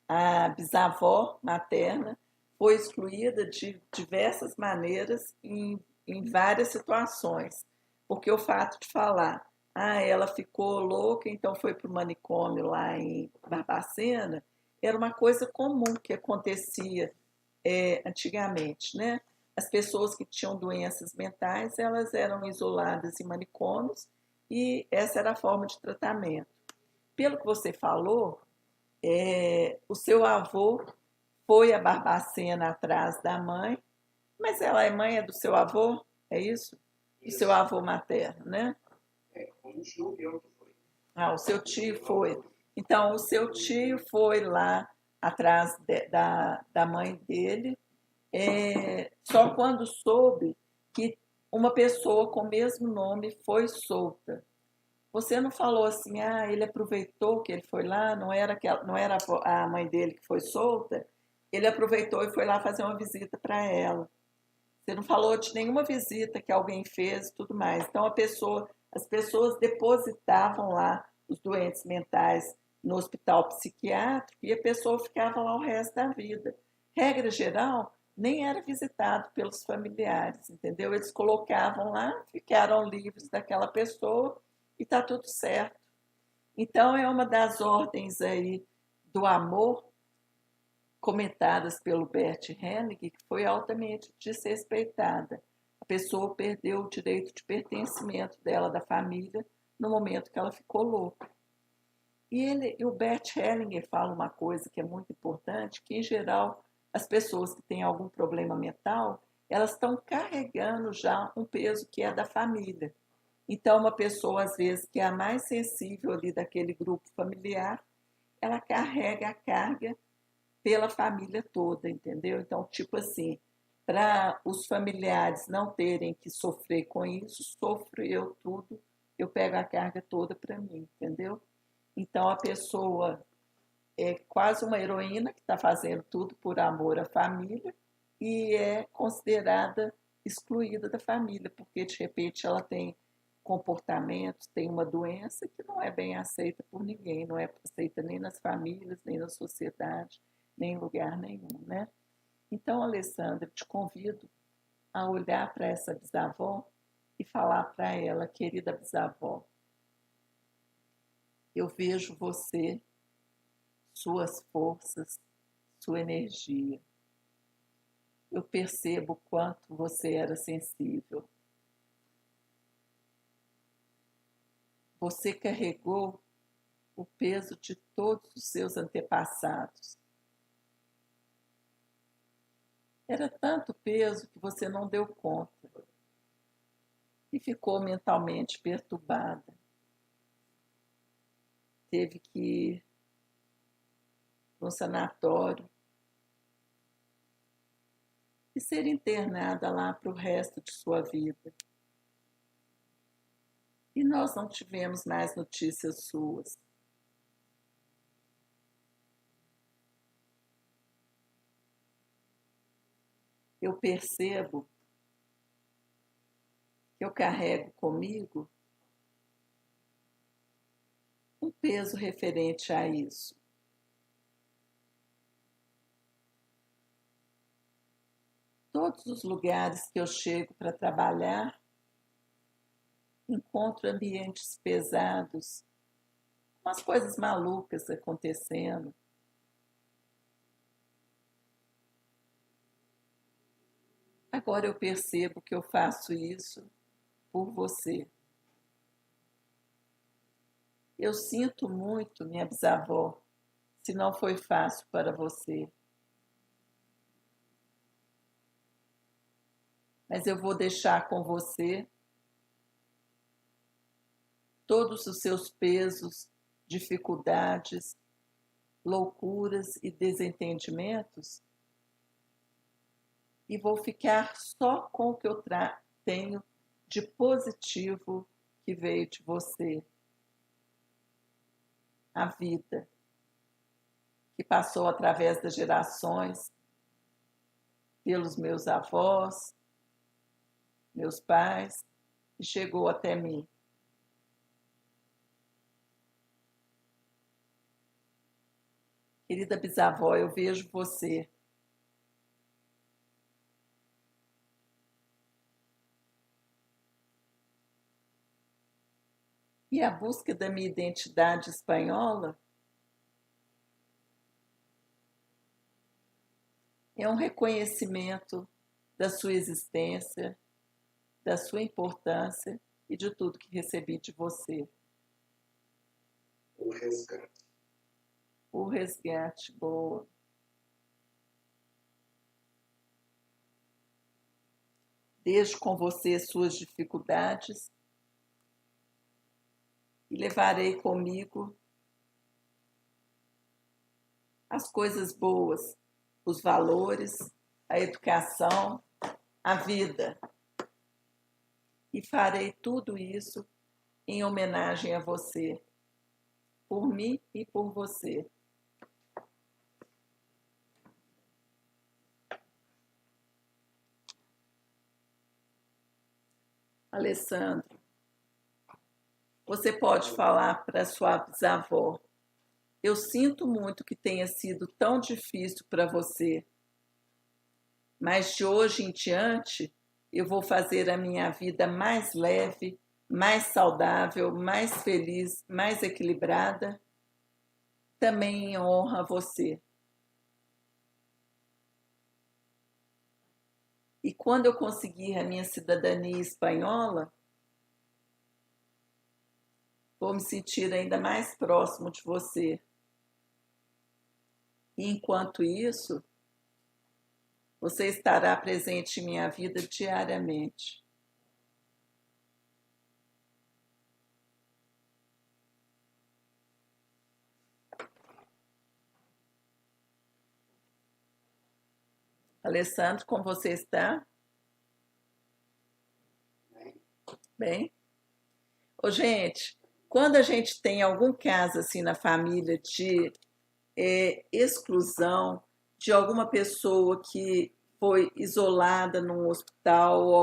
a bisavó materna foi excluída de diversas maneiras em várias situações. Porque o fato de falar, ela ficou louca, então foi para o manicômio lá em Barbacena, era uma coisa comum que acontecia antigamente, né? As pessoas que tinham doenças mentais, elas eram isoladas em manicômios e essa era a forma de tratamento. pelo que você falou, o seu avô foi a Barbacena atrás da mãe, mas ela é mãe do seu avô, é isso? Do Isso. seu avô materno, né? Como tio meu que foi. Ah, o seu tio foi. Então, o seu tio foi lá atrás da mãe dele, só quando soube que uma pessoa com o mesmo nome foi solta. Você não falou assim, ele aproveitou que ele foi lá, não era a mãe dele que foi solta, ele aproveitou e foi lá fazer uma visita para ela. Você não falou de nenhuma visita que alguém fez e tudo mais. Então, as pessoas depositavam lá os doentes mentais no hospital psiquiátrico e a pessoa ficava lá o resto da vida. Regra geral, nem era visitado pelos familiares, entendeu? Eles colocavam lá, ficaram livres daquela pessoa e está tudo certo. Então, é uma das ordens aí do amor comentadas pelo Bert Hellinger, que foi altamente desrespeitada. A pessoa perdeu o direito de pertencimento dela, da família, no momento que ela ficou louca. E o Bert Hellinger fala uma coisa que é muito importante, que, em geral, as pessoas que têm algum problema mental, elas estão carregando já um peso que é da família. Então, uma pessoa, às vezes, que é a mais sensível ali daquele grupo familiar, ela carrega a carga pela família toda, entendeu? Então, tipo assim, para os familiares não terem que sofrer com isso, sofro eu tudo, eu pego a carga toda para mim, entendeu? Então, a pessoa é quase uma heroína que está fazendo tudo por amor à família e é considerada excluída da família, porque, de repente, ela tem comportamentos, tem uma doença que não é bem aceita por ninguém, não é aceita nem nas famílias, nem na sociedade, nem em lugar nenhum, né? Então, Alessandra, te convido a olhar para essa bisavó e falar para ela, querida bisavó, eu vejo você, suas forças, sua energia. Eu percebo o quanto você era sensível. Você carregou o peso de todos os seus antepassados. Era tanto peso que você não deu conta e ficou mentalmente perturbada. Teve que ir para um sanatório e ser internada lá para o resto de sua vida. E nós não tivemos mais notícias suas. Eu percebo que eu carrego comigo um peso referente a isso. Todos os lugares que eu chego para trabalhar, encontro ambientes pesados, umas coisas malucas acontecendo. Agora eu percebo que eu faço isso por você. Eu sinto muito, minha bisavó, se não foi fácil para você. Mas eu vou deixar com você todos os seus pesos, dificuldades, loucuras e desentendimentos e vou ficar só com o que eu tenho de positivo que veio de você. A vida, que passou através das gerações, pelos meus avós, meus pais, e chegou até mim. Querida bisavó, eu vejo você. E a busca da minha identidade espanhola é um reconhecimento da sua existência, da sua importância e de tudo que recebi de você. resgate. O resgate, boa. Deixo com você suas dificuldades e levarei comigo as coisas boas, os valores, a educação, a vida. E farei tudo isso em homenagem a você, por mim e por você. Alessandro, você pode falar para sua bisavó: eu sinto muito que tenha sido tão difícil para você, mas de hoje em diante eu vou fazer a minha vida mais leve, mais saudável, mais feliz, mais equilibrada, também em honra a você. E quando eu conseguir a minha cidadania espanhola, vou me sentir ainda mais próximo de você. E enquanto isso, você estará presente em minha vida diariamente. Alessandro, como você está? Bem? Ô, gente, quando a gente tem algum caso assim na família de exclusão de alguma pessoa que foi isolada num hospital ou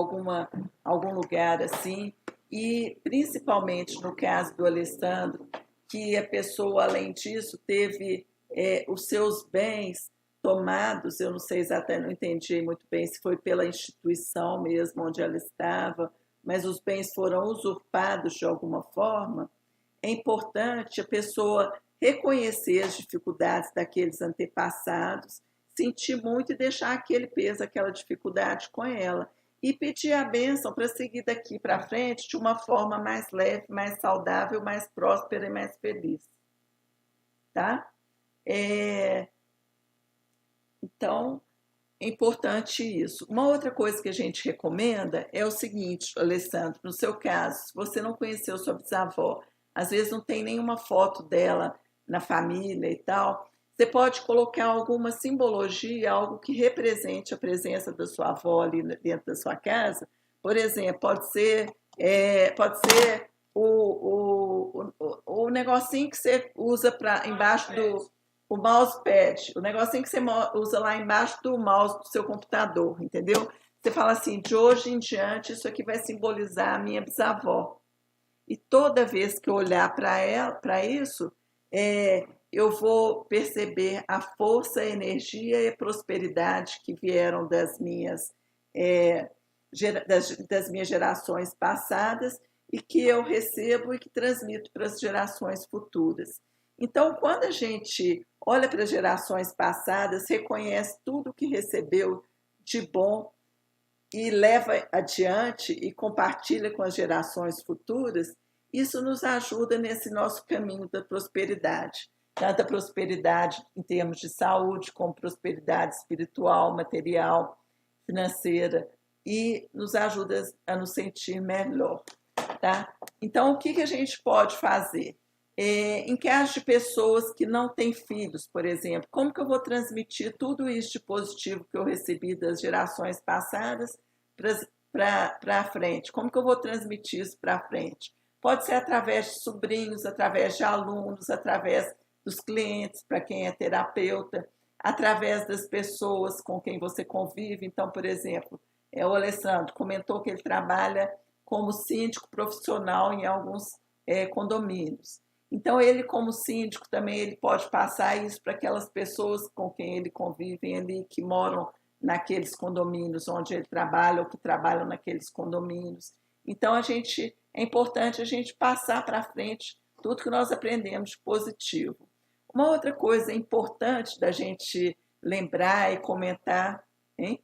algum lugar assim, e principalmente no caso do Alessandro, que a pessoa, além disso, teve os seus bens tomados, eu não sei exatamente, não entendi muito bem se foi pela instituição mesmo onde ela estava, mas os bens foram usurpados de alguma forma. É importante a pessoa reconhecer as dificuldades daqueles antepassados, sentir muito e deixar aquele peso, aquela dificuldade com ela. E pedir a bênção para seguir daqui para frente de uma forma mais leve, mais saudável, mais próspera e mais feliz. Tá? Então, é importante isso. Uma outra coisa que a gente recomenda é o seguinte, Alessandro, no seu caso, se você não conheceu sua bisavó, às vezes não tem nenhuma foto dela na família e tal, você pode colocar alguma simbologia, algo que represente a presença da sua avó ali dentro da sua casa. Por exemplo, pode ser o negocinho que você usa embaixo do o mousepad, o negocinho que você usa lá embaixo do mouse do seu computador, entendeu? Você fala assim, de hoje em diante, isso aqui vai simbolizar a minha bisavó. E toda vez que eu olhar para isso, eu vou perceber a força, a energia e a prosperidade que vieram das minhas gerações passadas e que eu recebo e que transmito para as gerações futuras. Então, quando a gente olha para as gerações passadas, reconhece tudo que recebeu de bom e leva adiante e compartilha com as gerações futuras, isso nos ajuda nesse nosso caminho da prosperidade. Tanto a prosperidade em termos de saúde, como prosperidade espiritual, material, financeira, e nos ajuda a nos sentir melhor. Tá? Então, o que a gente pode fazer? Em caso de pessoas que não têm filhos, por exemplo, como que eu vou transmitir tudo isso de positivo que eu recebi das gerações passadas para frente? Como que eu vou transmitir isso para frente? Pode ser através de sobrinhos, através de alunos, através dos clientes, para quem é terapeuta, através das pessoas com quem você convive. Então, por exemplo, o Alessandro comentou que ele trabalha como síndico profissional em alguns condomínios. Então, ele, como síndico, também ele pode passar isso para aquelas pessoas com quem ele convive ali, que moram naqueles condomínios onde ele trabalha ou que trabalham naqueles condomínios. Então, é importante a gente passar para frente tudo que nós aprendemos de positivo. Uma outra coisa importante da gente lembrar e comentar, hein?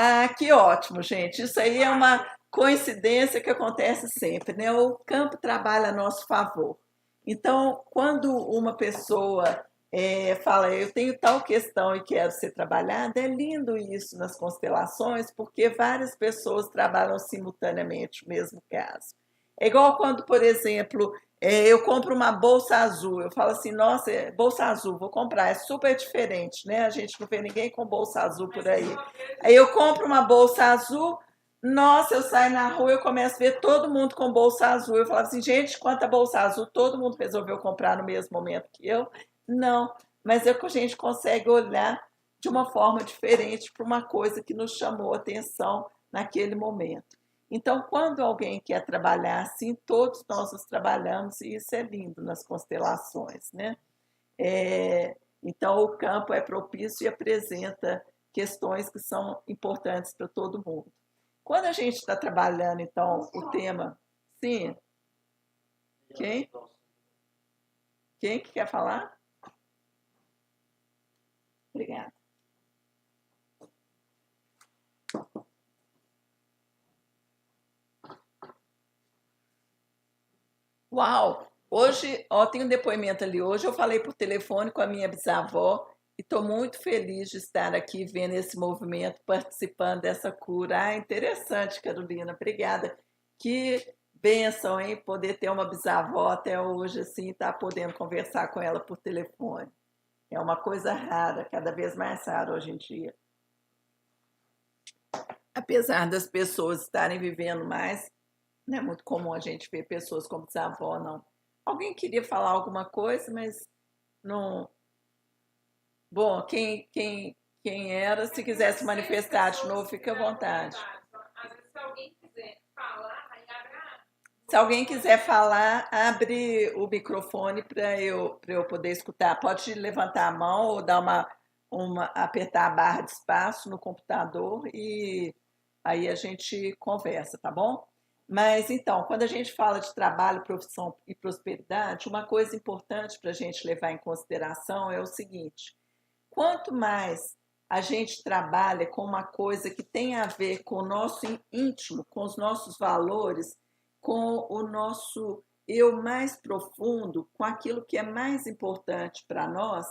Ah, que ótimo, gente. Isso aí é uma coincidência que acontece sempre, né? O campo trabalha a nosso favor. Então, quando uma pessoa fala, eu tenho tal questão e quero ser trabalhada, é lindo isso nas constelações, porque várias pessoas trabalham simultaneamente o mesmo caso. É igual quando, por exemplo, eu compro uma bolsa azul. Eu falo assim, nossa, bolsa azul, vou comprar. É super diferente, né? A gente não vê ninguém com bolsa azul por aí. Aí eu compro uma bolsa azul, nossa, eu saio na rua, eu começo a ver todo mundo com bolsa azul. Eu falo assim, gente, quanta bolsa azul, todo mundo resolveu comprar no mesmo momento que eu? Não, mas é que a gente consegue olhar de uma forma diferente para uma coisa que nos chamou atenção naquele momento. Então, quando alguém quer trabalhar assim, todos nós os trabalhamos, e isso é lindo nas constelações, né? Então, o campo é propício e apresenta questões que são importantes para todo mundo. Quando a gente está trabalhando, então, o tema... Sim? Quem? Quem que quer falar? Obrigada. Uau! Hoje, ó, tem um depoimento ali. Hoje eu falei por telefone com a minha bisavó e estou muito feliz de estar aqui vendo esse movimento, participando dessa cura. Ah, interessante, Carolina. Obrigada. Que bênção, hein? Poder ter uma bisavó até hoje, assim, estar podendo conversar com ela por telefone. É uma coisa rara, cada vez mais rara hoje em dia. Apesar das pessoas estarem vivendo mais, não é muito comum a gente ver pessoas como bisavó, não. Alguém queria falar alguma coisa, mas não. Bom, quem era, se quiser se manifestar de novo, fique à vontade. Às vezes, se alguém quiser falar, aí abre. Se alguém quiser falar, abre o microfone para eu poder escutar. Pode levantar a mão ou dar apertar a barra de espaço no computador e aí a gente conversa, tá bom? Mas então, quando a gente fala de trabalho, profissão e prosperidade, uma coisa importante para a gente levar em consideração é o seguinte: quanto mais a gente trabalha com uma coisa que tem a ver com o nosso íntimo, com os nossos valores, com o nosso eu mais profundo, com aquilo que é mais importante para nós,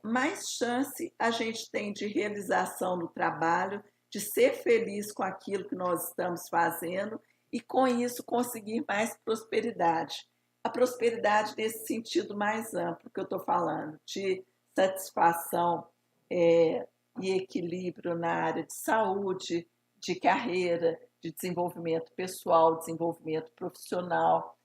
mais chance a gente tem de realização no trabalho, de ser feliz com aquilo que nós estamos fazendo e, com isso, conseguir mais prosperidade. A prosperidade nesse sentido mais amplo que eu estou falando, de satisfação e equilíbrio na área de saúde, de carreira, de desenvolvimento pessoal, desenvolvimento profissional,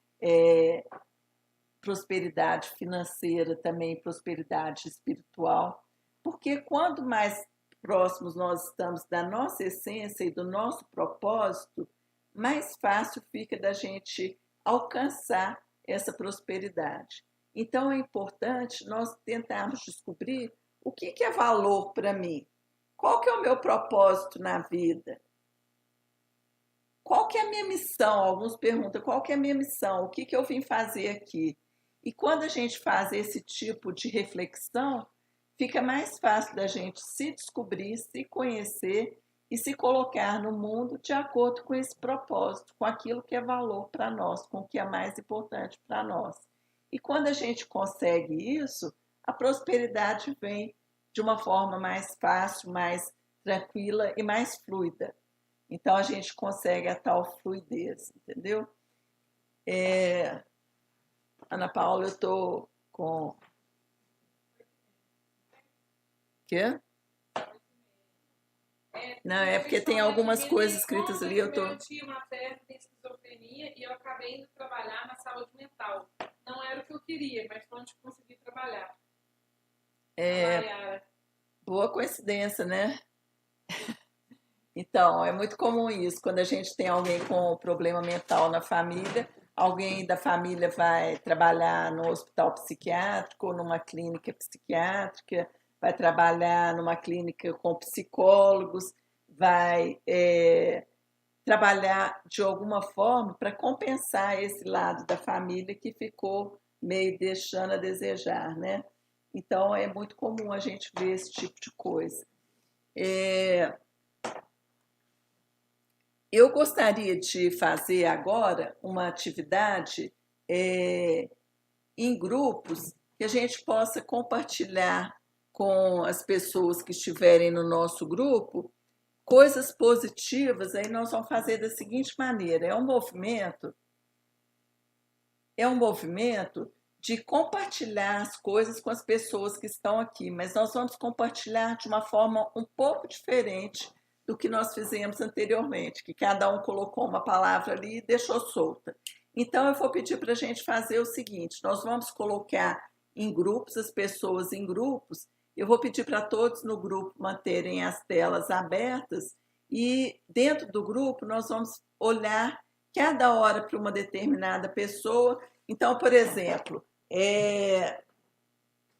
prosperidade financeira também, prosperidade espiritual, porque quanto mais próximos nós estamos da nossa essência e do nosso propósito, mais fácil fica da gente alcançar essa prosperidade. Então é importante nós tentarmos descobrir o que é valor para mim, qual que é o meu propósito na vida, qual que é a minha missão. Alguns perguntam qual que é a minha missão, o que eu vim fazer aqui. E quando a gente faz esse tipo de reflexão, fica mais fácil da gente se descobrir, se conhecer e se colocar no mundo de acordo com esse propósito, com aquilo que é valor para nós, com o que é mais importante para nós. E quando a gente consegue isso, a prosperidade vem de uma forma mais fácil, mais tranquila e mais fluida. Então a gente consegue a tal fluidez, entendeu? Ana Paula, eu estou com... Quê? Não, é porque tem algumas coisas escritas ali, eu tô... Meu tio materno tem esquizofrenia e eu acabei indo trabalhar na saúde mental. Não era o que eu queria, mas foi onde consegui trabalhar. Boa coincidência, né? Então, é muito comum isso, quando a gente tem alguém com problema mental na família, alguém da família vai trabalhar no hospital psiquiátrico ou numa clínica psiquiátrica, vai trabalhar numa clínica com psicólogos, vai trabalhar de alguma forma para compensar esse lado da família que ficou meio deixando a desejar, né? Então, é muito comum a gente ver esse tipo de coisa. Eu gostaria de fazer agora uma atividade em grupos que a gente possa compartilhar com as pessoas que estiverem no nosso grupo coisas positivas. Aí nós vamos fazer da seguinte maneira: é um movimento de compartilhar as coisas com as pessoas que estão aqui, mas nós vamos compartilhar de uma forma um pouco diferente do que nós fizemos anteriormente, que cada um colocou uma palavra ali e deixou solta. Então, eu vou pedir para a gente fazer o seguinte: nós vamos colocar em grupos, as pessoas em grupos. Eu vou pedir para todos no grupo manterem as telas abertas e, dentro do grupo, nós vamos olhar cada hora para uma determinada pessoa. Então, por exemplo,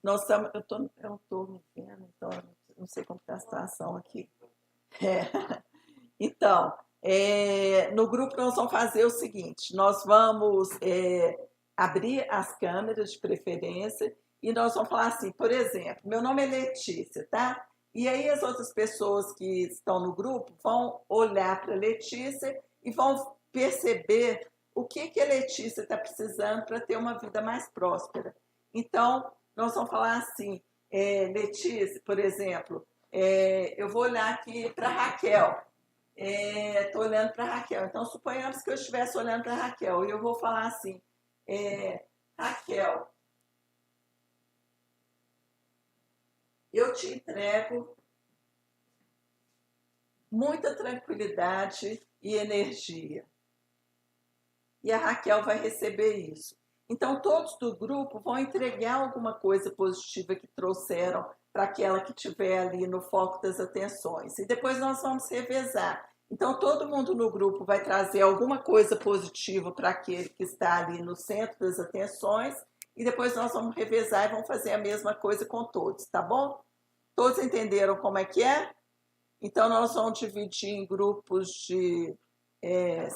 nós estamos, eu estou me vendo, então não sei como está a situação aqui. Então, no grupo nós vamos fazer o seguinte: nós vamos abrir as câmeras de preferência e nós vamos falar assim, por exemplo, meu nome é Letícia, tá? E aí as outras pessoas que estão no grupo vão olhar para a Letícia e vão perceber o que a Letícia está precisando para ter uma vida mais próspera. Então, nós vamos falar assim, Letícia, por exemplo, eu vou olhar aqui para a Raquel. Estou olhando para a Raquel. Então, suponhamos que eu estivesse olhando para a Raquel e eu vou falar assim, Raquel, eu te entrego muita tranquilidade e energia. E a Raquel vai receber isso. Então, todos do grupo vão entregar alguma coisa positiva que trouxeram para aquela que estiver ali no foco das atenções. E depois nós vamos revezar. Então, todo mundo no grupo vai trazer alguma coisa positiva para aquele que está ali no centro das atenções. E depois nós vamos revezar e vamos fazer a mesma coisa com todos, tá bom? Todos entenderam como é que é? Então, nós vamos dividir em grupos de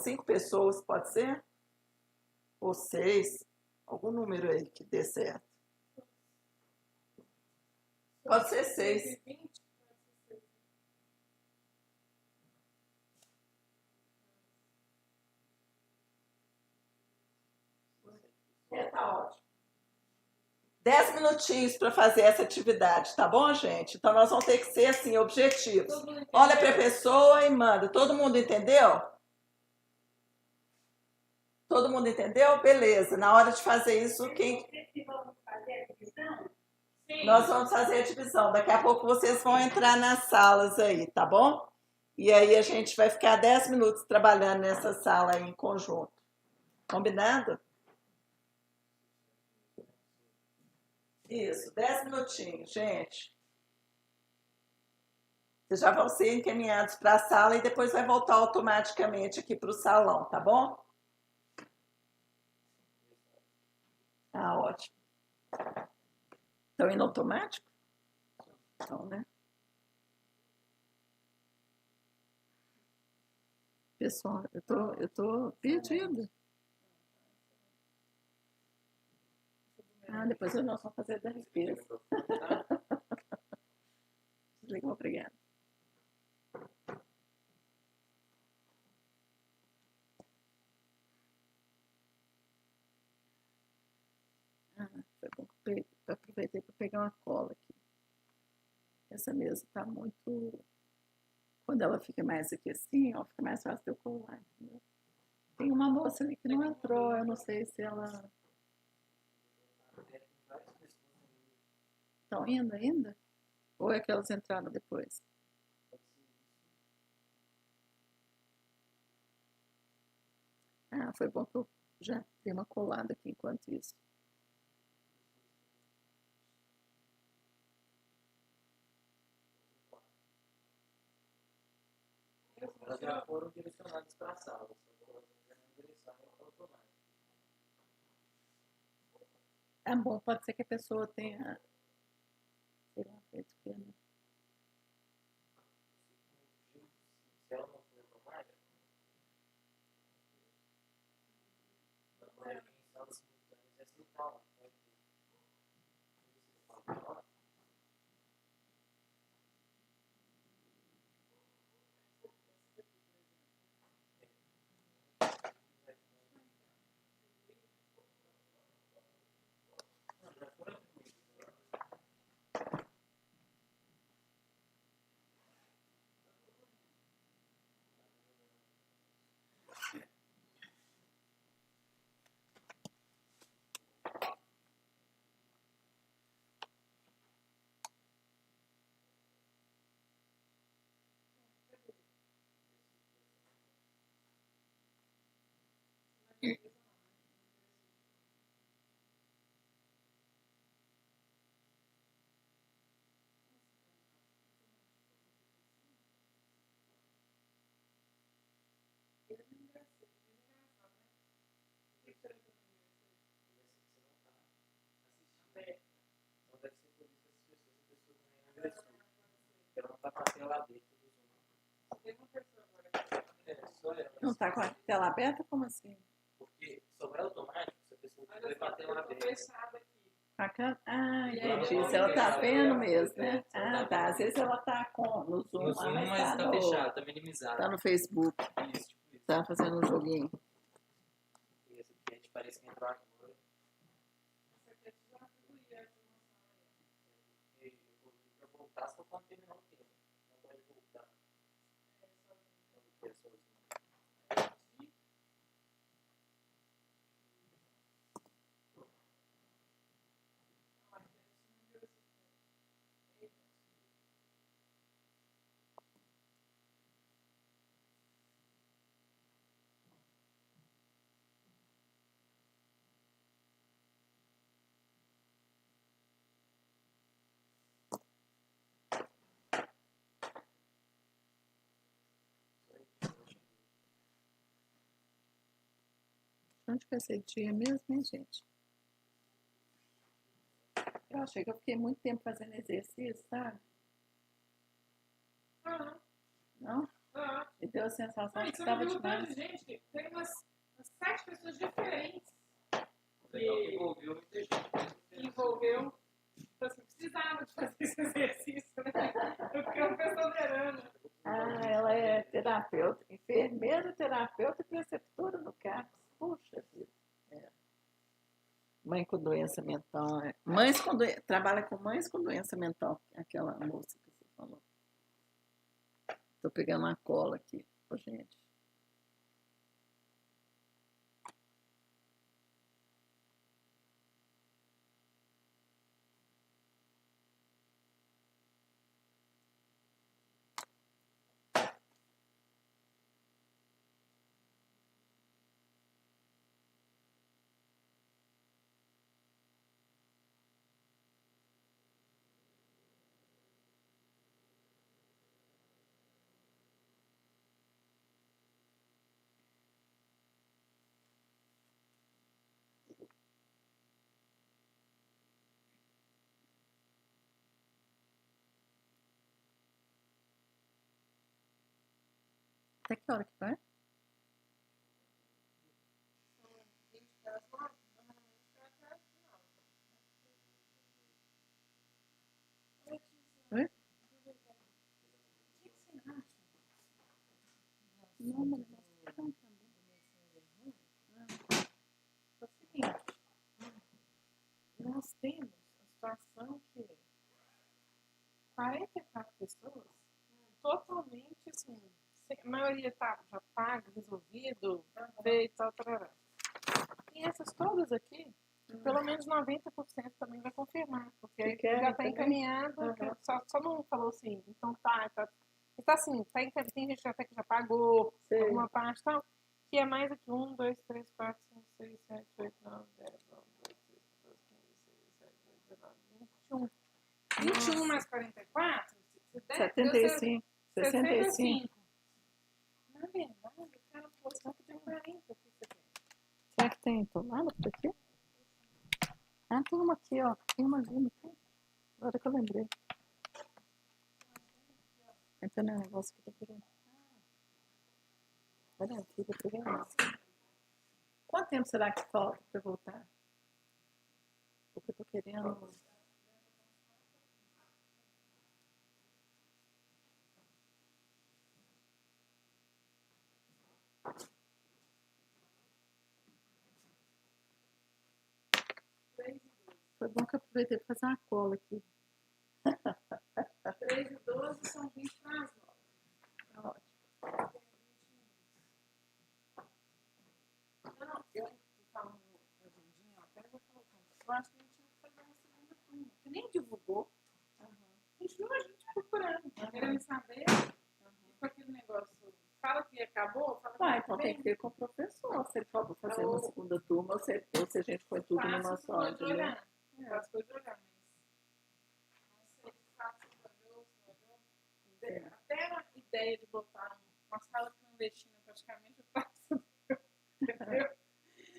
5 pessoas, pode ser? Ou 6, algum número aí que dê certo. Pode ser 6. Tá ótimo. 10 minutinhos para fazer essa atividade, tá bom, gente? Então nós vamos ter que ser assim, objetivos. Olha para a pessoa e manda. Todo mundo entendeu? Todo mundo entendeu? Beleza. Na hora de fazer isso, quem... Vamos fazer a divisão? Sim. Nós vamos fazer a divisão. Daqui a pouco vocês vão entrar nas salas aí, tá bom? E aí a gente vai ficar 10 minutos trabalhando nessa sala aí em conjunto. Combinado? Isso, 10 minutinhos, gente. Vocês já vão ser encaminhados para a sala e depois vai voltar automaticamente aqui para o salão, tá bom? Ah, ótimo. Estão indo automático? Então, né? Pessoal, eu tô perdida. Ah, depois nós vamos fazer da limpeza. Desligou, obrigada. Foi bom que eu aproveitei para pegar uma cola aqui. Essa mesa está muito... Quando ela fica mais aqui assim, ó, fica mais fácil de eu colar. Entendeu? Tem uma moça ali que não entrou, eu não sei se ela... Estão indo ainda? Ou é que elas entraram depois? Ah, foi bom que eu já dei uma colada aqui enquanto isso. Elas já foram direcionadas para a sala, só que não direcionaram automático. É bom, pode ser que a pessoa tenha, sei lá, feito o quê, né? Se ela não for automática, ela pode vir em salas simultâneas e aceitar lá. que você recomenda? Então deve ser por isso que as pessoas não ingressou. Ela não está com a tela aberta do Zoom. Tem uma pessoa agora. Só ela. Não está com a tela aberta? Como assim? Porque sobre automático, se a pessoa Olha quiser só, bater eu uma tô aberta. fechada aqui. Entendi. Se ela está vendo mesmo, né? Tá. Às vezes ela está no Zoom, No Zoom, mas mas está está fechado, está minimizado. tá no Facebook. Isso, tipo isso. Está fazendo um joguinho. E esse cliente parece que entrou agora. Essa aqui é já atribuir essa informação aí. E eu vou para voltar só quando terminar o tempo. Não pode voltar. É sozinho. Onde foi esse dia mesmo, hein, gente? Eu achei que eu fiquei muito tempo fazendo exercício, sabe? Ah, Não? ah. E deu a sensação de que Você não estava viu o tanto demais. de gente? Tem umas 7 pessoas diferentes Legal que envolveu muita gente. que envolveu. Tipo assim, precisava de fazer esse exercício, né? Eu fiquei perseverando. Ah, ela é terapeuta, enfermeira, terapeuta e preceptora no CAPS. Puxa vida. É. Mãe com doença mental. Trabalha com mães com doença mental, aquela moça que você falou. Estou pegando uma cola aqui, gente. Até que hora que vai? Oi? Não, mas não. É o seguinte, nós temos a situação que 44 pessoas totalmente assim, a maioria tá já pago, resolvido, feito, tal, tarará. E essas todas aqui, pelo menos 90% também vai confirmar, porque aí querem já está também? encaminhado, só não falou assim, então tá assim, tem gente até que já pagou Sei. alguma parte e tal, que é mais aqui, 1, 2, 3, 4, 5, 6, 7, 8, 9, 10, 11, 12, 13, 14, 15, 16, 17, 18, 19, 20. 21 mais 44? 75. 65. Na verdade, o cara falou só que tem 40 aqui, você tem. Será que tem tomada por aqui? Ah, tem uma aqui, ó. Tem uma ali, não tem? Agora que eu lembrei. Então, não, o negócio que eu tô pegando. Olha aqui, eu tô pegando. Quanto tempo será que falta pra eu voltar? Porque eu tô querendo... Foi bom que eu aproveitei para fazer uma cola aqui. 3 e 12 são 20 para as 9. Tá ótimo. Não, eu falando pra Vandinha, até vou colocar. Eu acho que a gente tinha que fazer uma segunda turma, que nem divulgou. Continua a gente procurando, querendo saber. E com aquele negócio, fala que acabou, fala que Então tem que ver com o professor, se ele for pra fazer uma segunda turma ou se a gente põe tudo numa só, de entendeu? olhar. Faço coisa de olhar, mas não sei se faço, se vai ver. Até a ideia de botar uma sala clandestina praticamente eu faço. Entendeu?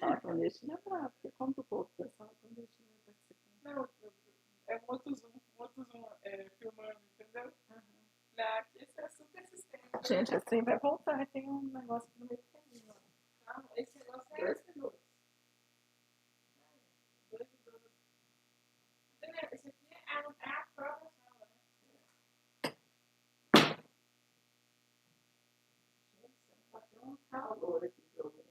Fala com deixa lembrar, porque como do povo, pessoal, com deixa Não, é um outro zoom filmando, entendeu? Aqui esse é super sistema. Gente, assim vai voltar, tem um negócio no meio do caminho. Ó. Tá? Esse negócio é 2 minutos. 2 minutos. Entendeu? Esse aqui é a própria sala, né? Gente, tá tendo um calor aqui, viu?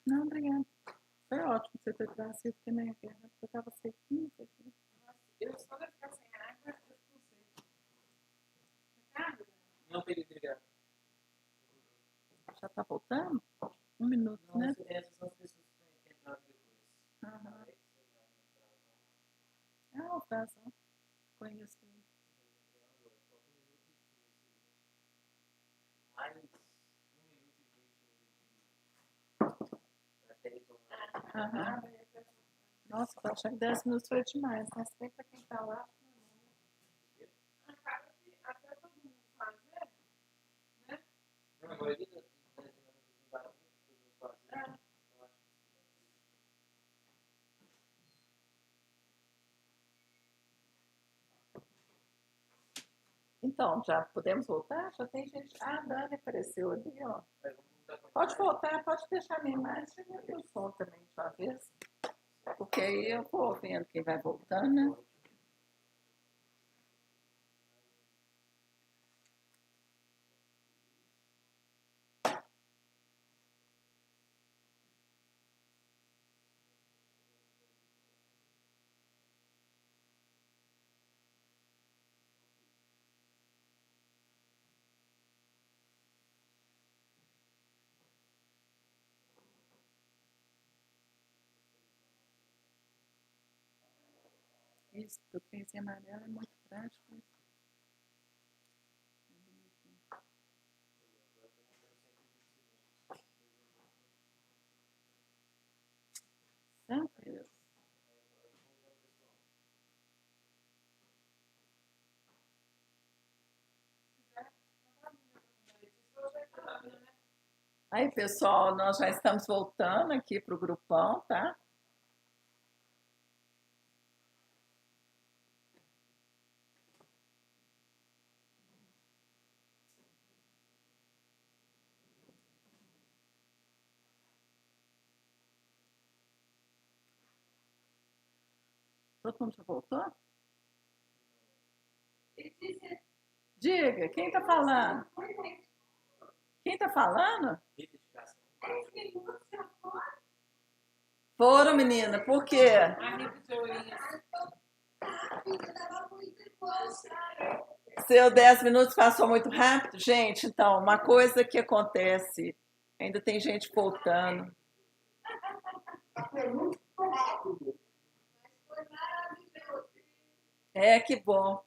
Não, obrigada. Foi ótimo você ter trazido, porque na guerra eu estava sequinha isso aqui. Eu só de ficar sem água, eu fico seco. Ricardo? Não, Felipe, obrigado. Já tá voltando? 1 minuto, Não, né? essas são as pessoas que entraram depois. Aham. Ah, o Frazão. Conheço ele. Mais 1 minuto e 20 até ele tomar. Aham. Nossa, eu achei que 10 minutos foi demais, mas bem pra quem tá lá. Acaba que até todo mundo fazer, né? Não, a maioria das dinâmicas não dá muito para fazer. Eu acho. Então, já podemos voltar? Já tem gente. Ah, a Dani apareceu ali, ó. Mas vamos voltar com Pode voltar, pode deixar a minha imagem e o som também de uma vez. Porque aí eu vou vendo quem vai voltando, né? Isso, do crença amarelo é muito prático. Né? Santo Deus. Aí, pessoal, nós já estamos voltando aqui para o grupão, tá? Todo mundo já voltou? Diga, quem está falando? Quem está falando? Foram, menina, por quê? A Rita de Ourinhas. Seu 10 minutos passou muito rápido? Gente, então, uma coisa que acontece, ainda tem gente voltando. É, que bom.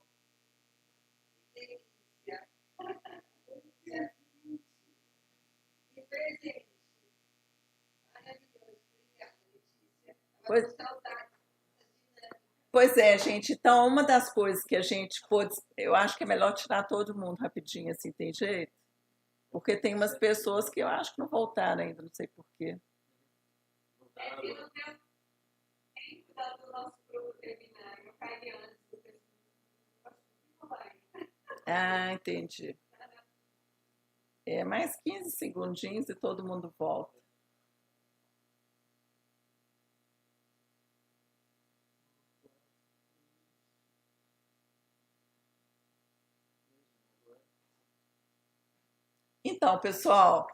Pois é, gente. Então, uma das coisas que a gente pôde. Eu acho que é melhor tirar todo mundo rapidinho, assim, tem jeito? Porque tem umas pessoas que eu acho que não voltaram ainda, não sei porquê. É que não deu tempo do nosso grupo terminar. Eu caí antes do pessoal. Não vai. Ah, entendi. É mais 15 segundinhos e todo mundo volta. Então, pessoal,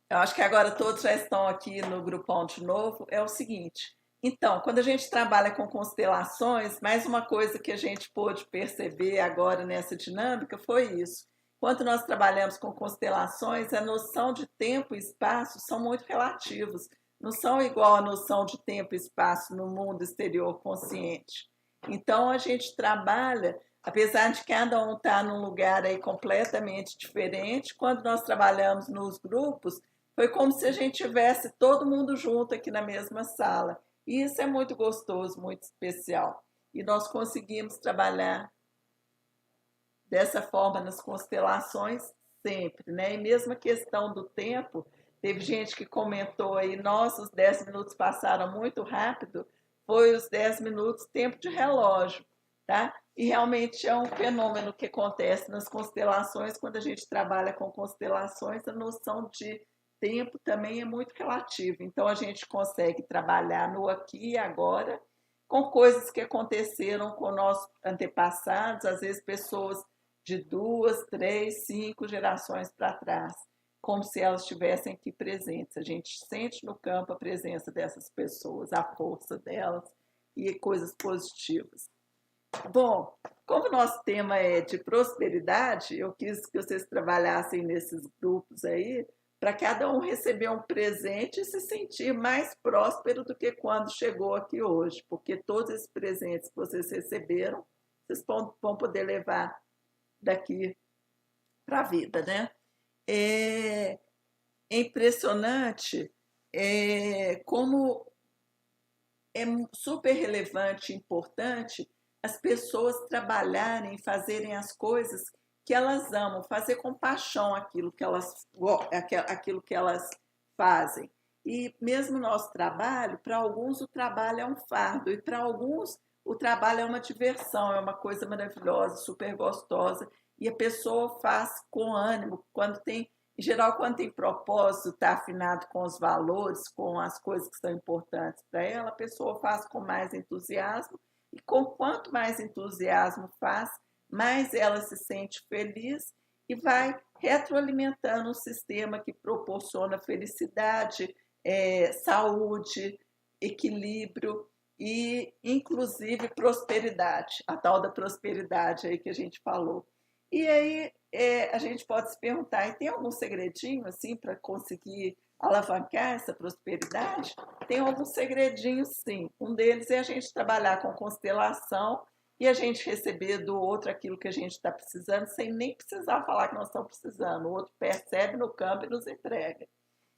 eu acho que agora todos já estão aqui no grupão de novo. É o seguinte. Então, quando a gente trabalha com constelações, mais uma coisa que a gente pôde perceber agora nessa dinâmica foi isso. Quando nós trabalhamos com constelações, a noção de tempo e espaço são muito relativos. Não são igual a noção de tempo e espaço no mundo exterior consciente. Então, a gente trabalha apesar de cada um estar num lugar aí completamente diferente, quando nós trabalhamos nos grupos, foi como se a gente tivesse todo mundo junto aqui na mesma sala. E isso é muito gostoso, muito especial. E nós conseguimos trabalhar dessa forma nas constelações sempre, né? E mesmo a questão do tempo, teve gente que comentou aí, nossa, os 10 minutos passaram muito rápido, foi os 10 minutos tempo de relógio, tá? E realmente é um fenômeno que acontece nas constelações, quando a gente trabalha com constelações, a noção de tempo também é muito relativa. Então a gente consegue trabalhar no aqui e agora com coisas que aconteceram com nossos antepassados, às vezes pessoas de 2, 3, 5 gerações para trás, como se elas estivessem aqui presentes. A gente sente no campo a presença dessas pessoas, a força delas e coisas positivas. Bom, como o nosso tema é de prosperidade, eu quis que vocês trabalhassem nesses grupos aí, para cada um receber um presente e se sentir mais próspero do que quando chegou aqui hoje, porque todos esses presentes que vocês receberam, vocês vão poder levar daqui para a vida, né? É impressionante como é super relevante e importante as pessoas trabalharem, fazerem as coisas que elas amam, fazer com paixão aquilo que elas fazem. E mesmo o nosso trabalho, para alguns o trabalho é um fardo, e para alguns o trabalho é uma diversão, é uma coisa maravilhosa, super gostosa, e a pessoa faz com ânimo, em geral, quando tem propósito, está afinado com os valores, com as coisas que são importantes para ela, a pessoa faz com mais entusiasmo, e com quanto mais entusiasmo faz, mais ela se sente feliz e vai retroalimentando um sistema que proporciona felicidade, saúde, equilíbrio e, inclusive, prosperidade, a tal da prosperidade aí que a gente falou. E aí a gente pode se perguntar, e tem algum segredinho assim para conseguir alavancar essa prosperidade? Tem alguns segredinhos, sim. Um deles é a gente trabalhar com constelação e a gente receber do outro aquilo que a gente está precisando, sem nem precisar falar que nós estamos precisando. O outro percebe no campo e nos entrega.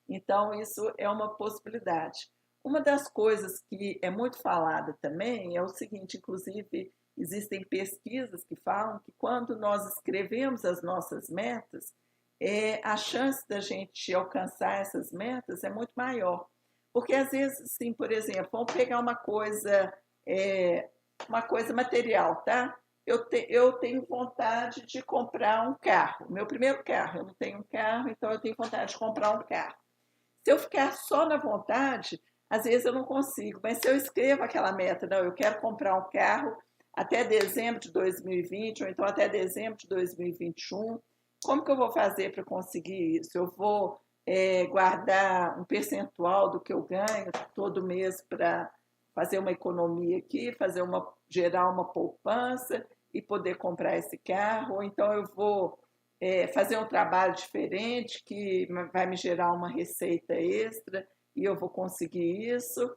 Então, isso é uma possibilidade. Uma das coisas que é muito falada também é o seguinte, inclusive, existem pesquisas que falam que quando nós escrevemos as nossas metas, a chance da gente alcançar essas metas é muito maior. Porque, às vezes, sim, por exemplo, vamos pegar uma coisa material, tá? Eu tenho vontade de comprar um carro, meu primeiro carro. Eu não tenho um carro, então eu tenho vontade de comprar um carro. Se eu ficar só na vontade, às vezes eu não consigo, mas se eu escrevo aquela meta, não, eu quero comprar um carro até dezembro de 2020, ou então até dezembro de 2021, como que eu vou fazer para conseguir isso? Eu vou guardar um percentual do que eu ganho todo mês para fazer uma economia aqui, gerar uma poupança e poder comprar esse carro, ou então eu vou fazer um trabalho diferente que vai me gerar uma receita extra e eu vou conseguir isso.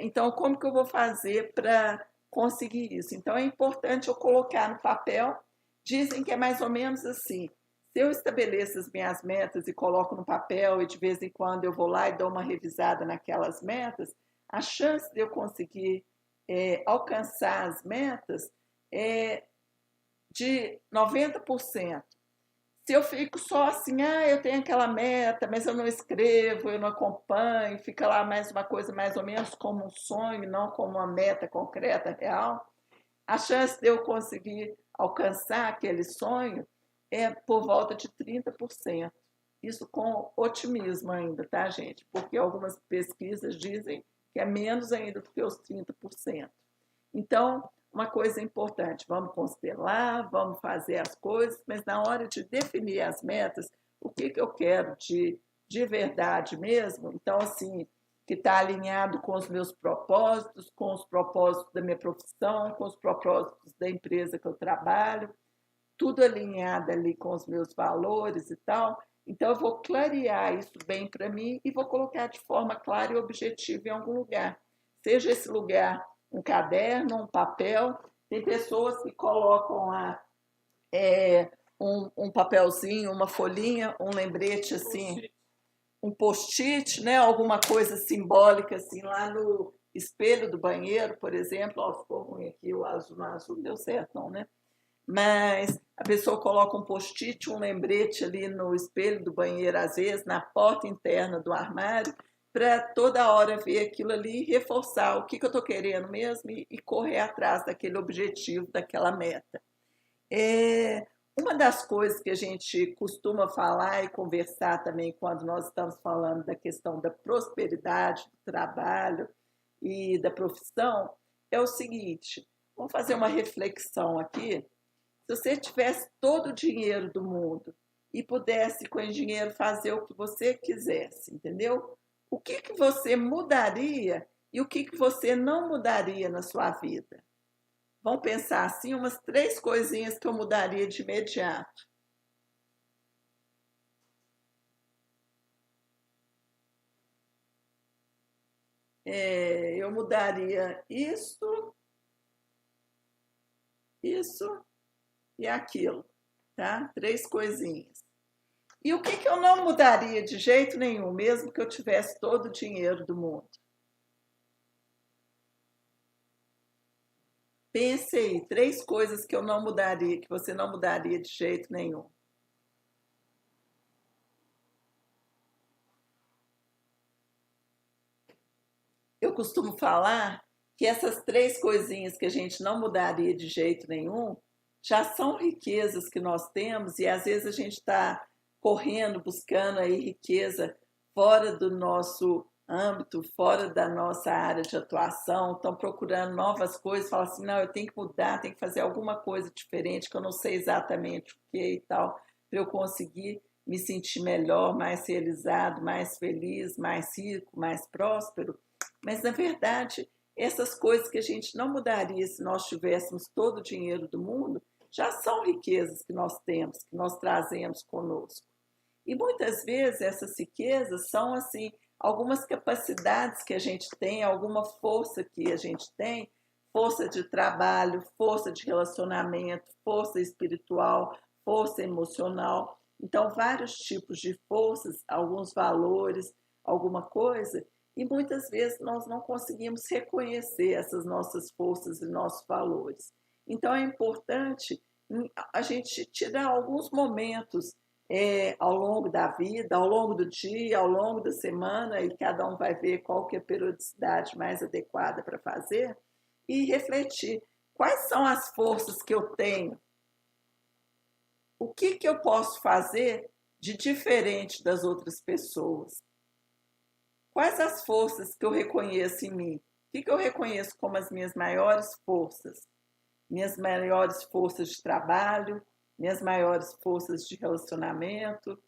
Então, como que eu vou fazer para conseguir isso? Então, é importante eu colocar no papel. Dizem que é mais ou menos assim. Se eu estabeleço as minhas metas e coloco no papel e de vez em quando eu vou lá e dou uma revisada naquelas metas, a chance de eu conseguir alcançar as metas é de 90%. Se eu fico só assim, eu tenho aquela meta, mas eu não escrevo, eu não acompanho, fica lá mais uma coisa mais ou menos como um sonho, não como uma meta concreta, real, a chance de eu conseguir alcançar aquele sonho é por volta de 30%. Isso com otimismo ainda, tá, gente? Porque algumas pesquisas dizem que é menos ainda do que os 30%. Então, uma coisa importante, vamos constelar, vamos fazer as coisas, mas na hora de definir as metas, o que eu quero de verdade mesmo, então, assim, que está alinhado com os meus propósitos, com os propósitos da minha profissão, com os propósitos da empresa que eu trabalho, tudo alinhado ali com os meus valores e tal. Então, eu vou clarear isso bem para mim e vou colocar de forma clara e objetiva em algum lugar. Seja esse lugar um caderno, um papel, Tem pessoas que colocam lá um papelzinho, uma folhinha, um lembrete assim, um post-it, né? Alguma coisa simbólica assim lá no espelho do banheiro, por exemplo. Ó, ficou ruim aqui o azul, no azul não deu certo não, né? Mas a pessoa coloca um post-it, um lembrete ali no espelho do banheiro, às vezes na porta interna do armário, para toda hora ver aquilo ali e reforçar o que eu estou querendo mesmo e correr atrás daquele objetivo, daquela meta. Uma das coisas que a gente costuma falar e conversar também quando nós estamos falando da questão da prosperidade, do trabalho e da profissão é o seguinte: vamos fazer uma reflexão aqui. Se você tivesse todo o dinheiro do mundo e pudesse com esse dinheiro fazer o que você quisesse, entendeu? O que você mudaria e o que você não mudaria na sua vida? Vamos pensar assim, umas 3 coisinhas que eu mudaria de imediato. Eu mudaria isso e aquilo, tá? 3 coisinhas. E o que eu não mudaria de jeito nenhum, mesmo que eu tivesse todo o dinheiro do mundo? Pense aí, 3 coisas que eu não mudaria, que você não mudaria de jeito nenhum. Eu costumo falar que essas 3 coisinhas que a gente não mudaria de jeito nenhum já são riquezas que nós temos e às vezes a gente está correndo, buscando aí riqueza fora do nosso âmbito, fora da nossa área de atuação, estão procurando novas coisas, falam assim, não, eu tenho que mudar, tenho que fazer alguma coisa diferente, que eu não sei exatamente o que e tal, para eu conseguir me sentir melhor, mais realizado, mais feliz, mais rico, mais próspero. Mas, na verdade, essas coisas que a gente não mudaria se nós tivéssemos todo o dinheiro do mundo, já são riquezas que nós temos, que nós trazemos conosco. E muitas vezes essas riquezas são assim, algumas capacidades que a gente tem, alguma força que a gente tem, força de trabalho, força de relacionamento, força espiritual, força emocional. Então, vários tipos de forças, alguns valores, alguma coisa, e muitas vezes nós não conseguimos reconhecer essas nossas forças e nossos valores. Então, é importante a gente tirar alguns momentos ao longo da vida, ao longo do dia, ao longo da semana, e cada um vai ver qual que é a periodicidade mais adequada para fazer, e refletir quais são as forças que eu tenho, o que eu posso fazer de diferente das outras pessoas, quais as forças que eu reconheço em mim, o que eu reconheço como as minhas maiores forças de trabalho, minhas maiores forças de relacionamento,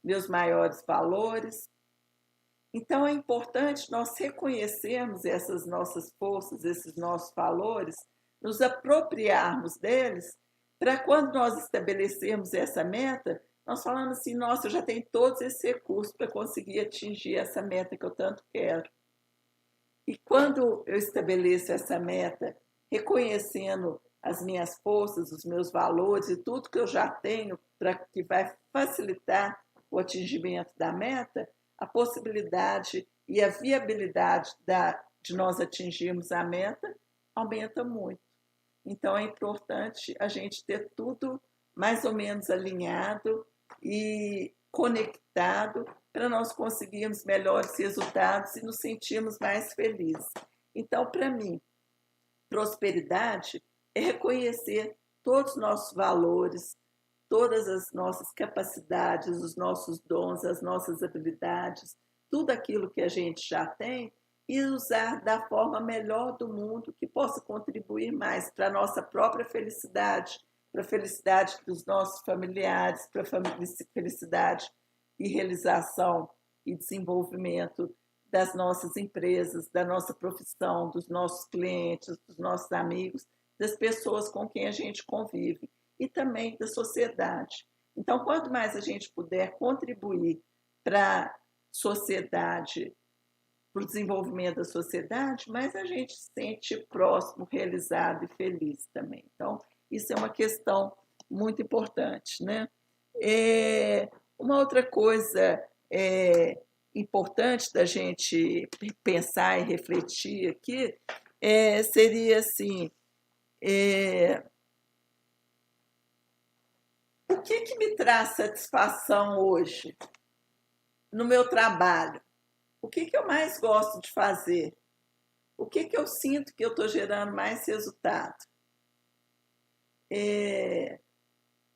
meus maiores valores. Então, é importante nós reconhecermos essas nossas forças, esses nossos valores, nos apropriarmos deles, para quando nós estabelecermos essa meta, nós falamos assim, nossa, eu já tenho todos esses recursos para conseguir atingir essa meta que eu tanto quero. E quando eu estabeleço essa meta, reconhecendo as minhas forças, os meus valores e tudo que eu já tenho para que vai facilitar o atingimento da meta, a possibilidade e a viabilidade de nós atingirmos a meta aumenta muito. Então, é importante a gente ter tudo mais ou menos alinhado e conectado para nós conseguirmos melhores resultados e nos sentirmos mais felizes. Então, para mim, prosperidade é reconhecer todos os nossos valores, todas as nossas capacidades, os nossos dons, as nossas habilidades, tudo aquilo que a gente já tem e usar da forma melhor do mundo que possa contribuir mais para a nossa própria felicidade, para a felicidade dos nossos familiares, para a felicidade e realização e desenvolvimento das nossas empresas, da nossa profissão, dos nossos clientes, dos nossos amigos, das pessoas com quem a gente convive e também da sociedade. Então, quanto mais a gente puder contribuir para a sociedade para o desenvolvimento da sociedade, mas a gente se sente próximo, realizado e feliz também. Então, isso é uma questão muito importante, né? Uma outra coisa importante da gente pensar e refletir aqui seria assim, o que me traz satisfação hoje no meu trabalho? O que eu mais gosto de fazer? O que eu sinto que eu estou gerando mais resultado?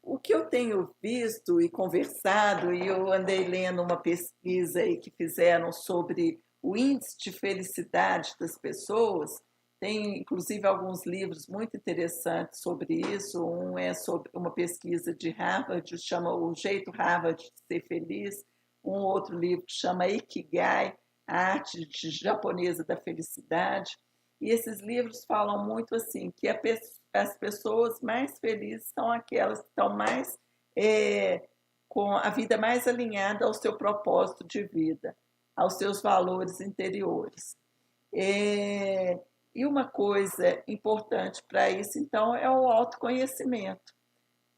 O que eu tenho visto e conversado, e eu andei lendo uma pesquisa aí que fizeram sobre o índice de felicidade das pessoas, tem inclusive alguns livros muito interessantes sobre isso. Um é sobre uma pesquisa de Harvard, chama O Jeito Harvard de Ser Feliz. Um outro livro que chama Ikigai, a arte japonesa da felicidade. E esses livros falam muito assim, que as pessoas mais felizes são aquelas que estão mais com a vida mais alinhada ao seu propósito de vida, aos seus valores interiores. E uma coisa importante para isso, então, é o autoconhecimento.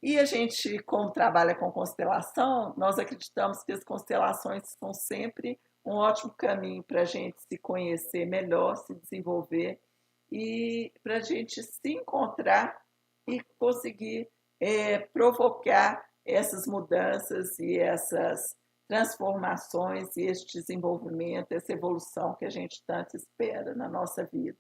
E a gente, como trabalha com constelação, nós acreditamos que as constelações são sempre um ótimo caminho para a gente se conhecer melhor, se desenvolver e para a gente se encontrar e conseguir provocar essas mudanças e essas transformações e esse desenvolvimento, essa evolução que a gente tanto espera na nossa vida.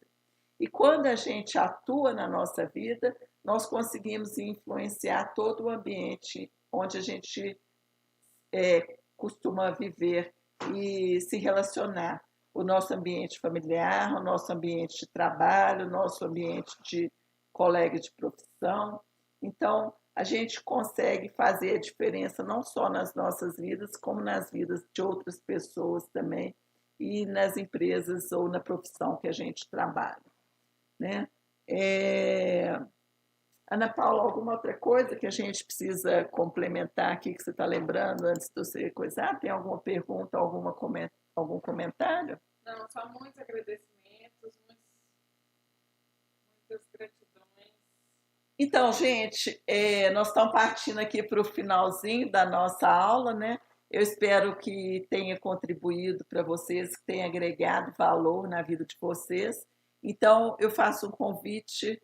E quando a gente atua na nossa vida, nós conseguimos influenciar todo o ambiente onde a gente costuma viver e se relacionar. O nosso ambiente familiar, o nosso ambiente de trabalho, o nosso ambiente de colega de profissão. Então, a gente consegue fazer a diferença não só nas nossas vidas, como nas vidas de outras pessoas também e nas empresas ou na profissão que a gente trabalha, né? Ana Paula, alguma outra coisa que a gente precisa complementar aqui que você está lembrando antes de você coisar? Tem alguma pergunta, algum comentário? Não, só muitos agradecimentos, muitas gratidões. Então, gente, nós estamos partindo aqui para o finalzinho da nossa aula, né? Eu espero que tenha contribuído para vocês, que tenha agregado valor na vida de vocês. Então, eu faço um convite,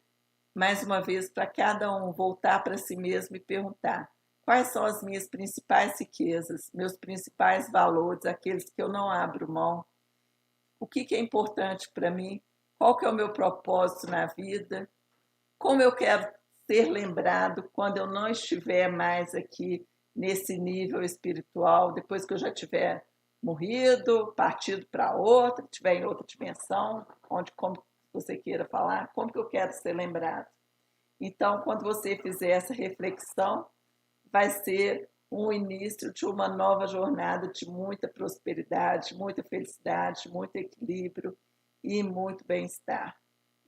mais uma vez, para cada um voltar para si mesmo e perguntar: quais são as minhas principais riquezas, meus principais valores, aqueles que eu não abro mão? O que é importante para mim? Qual que é o meu propósito na vida? Como eu quero ser lembrado quando eu não estiver mais aqui nesse nível espiritual, depois que eu já tiver morrido, partido para outra, estiver em outra dimensão, como você queira falar, como que eu quero ser lembrado? Então, quando você fizer essa reflexão, vai ser um início de uma nova jornada de muita prosperidade, muita felicidade, muito equilíbrio e muito bem-estar.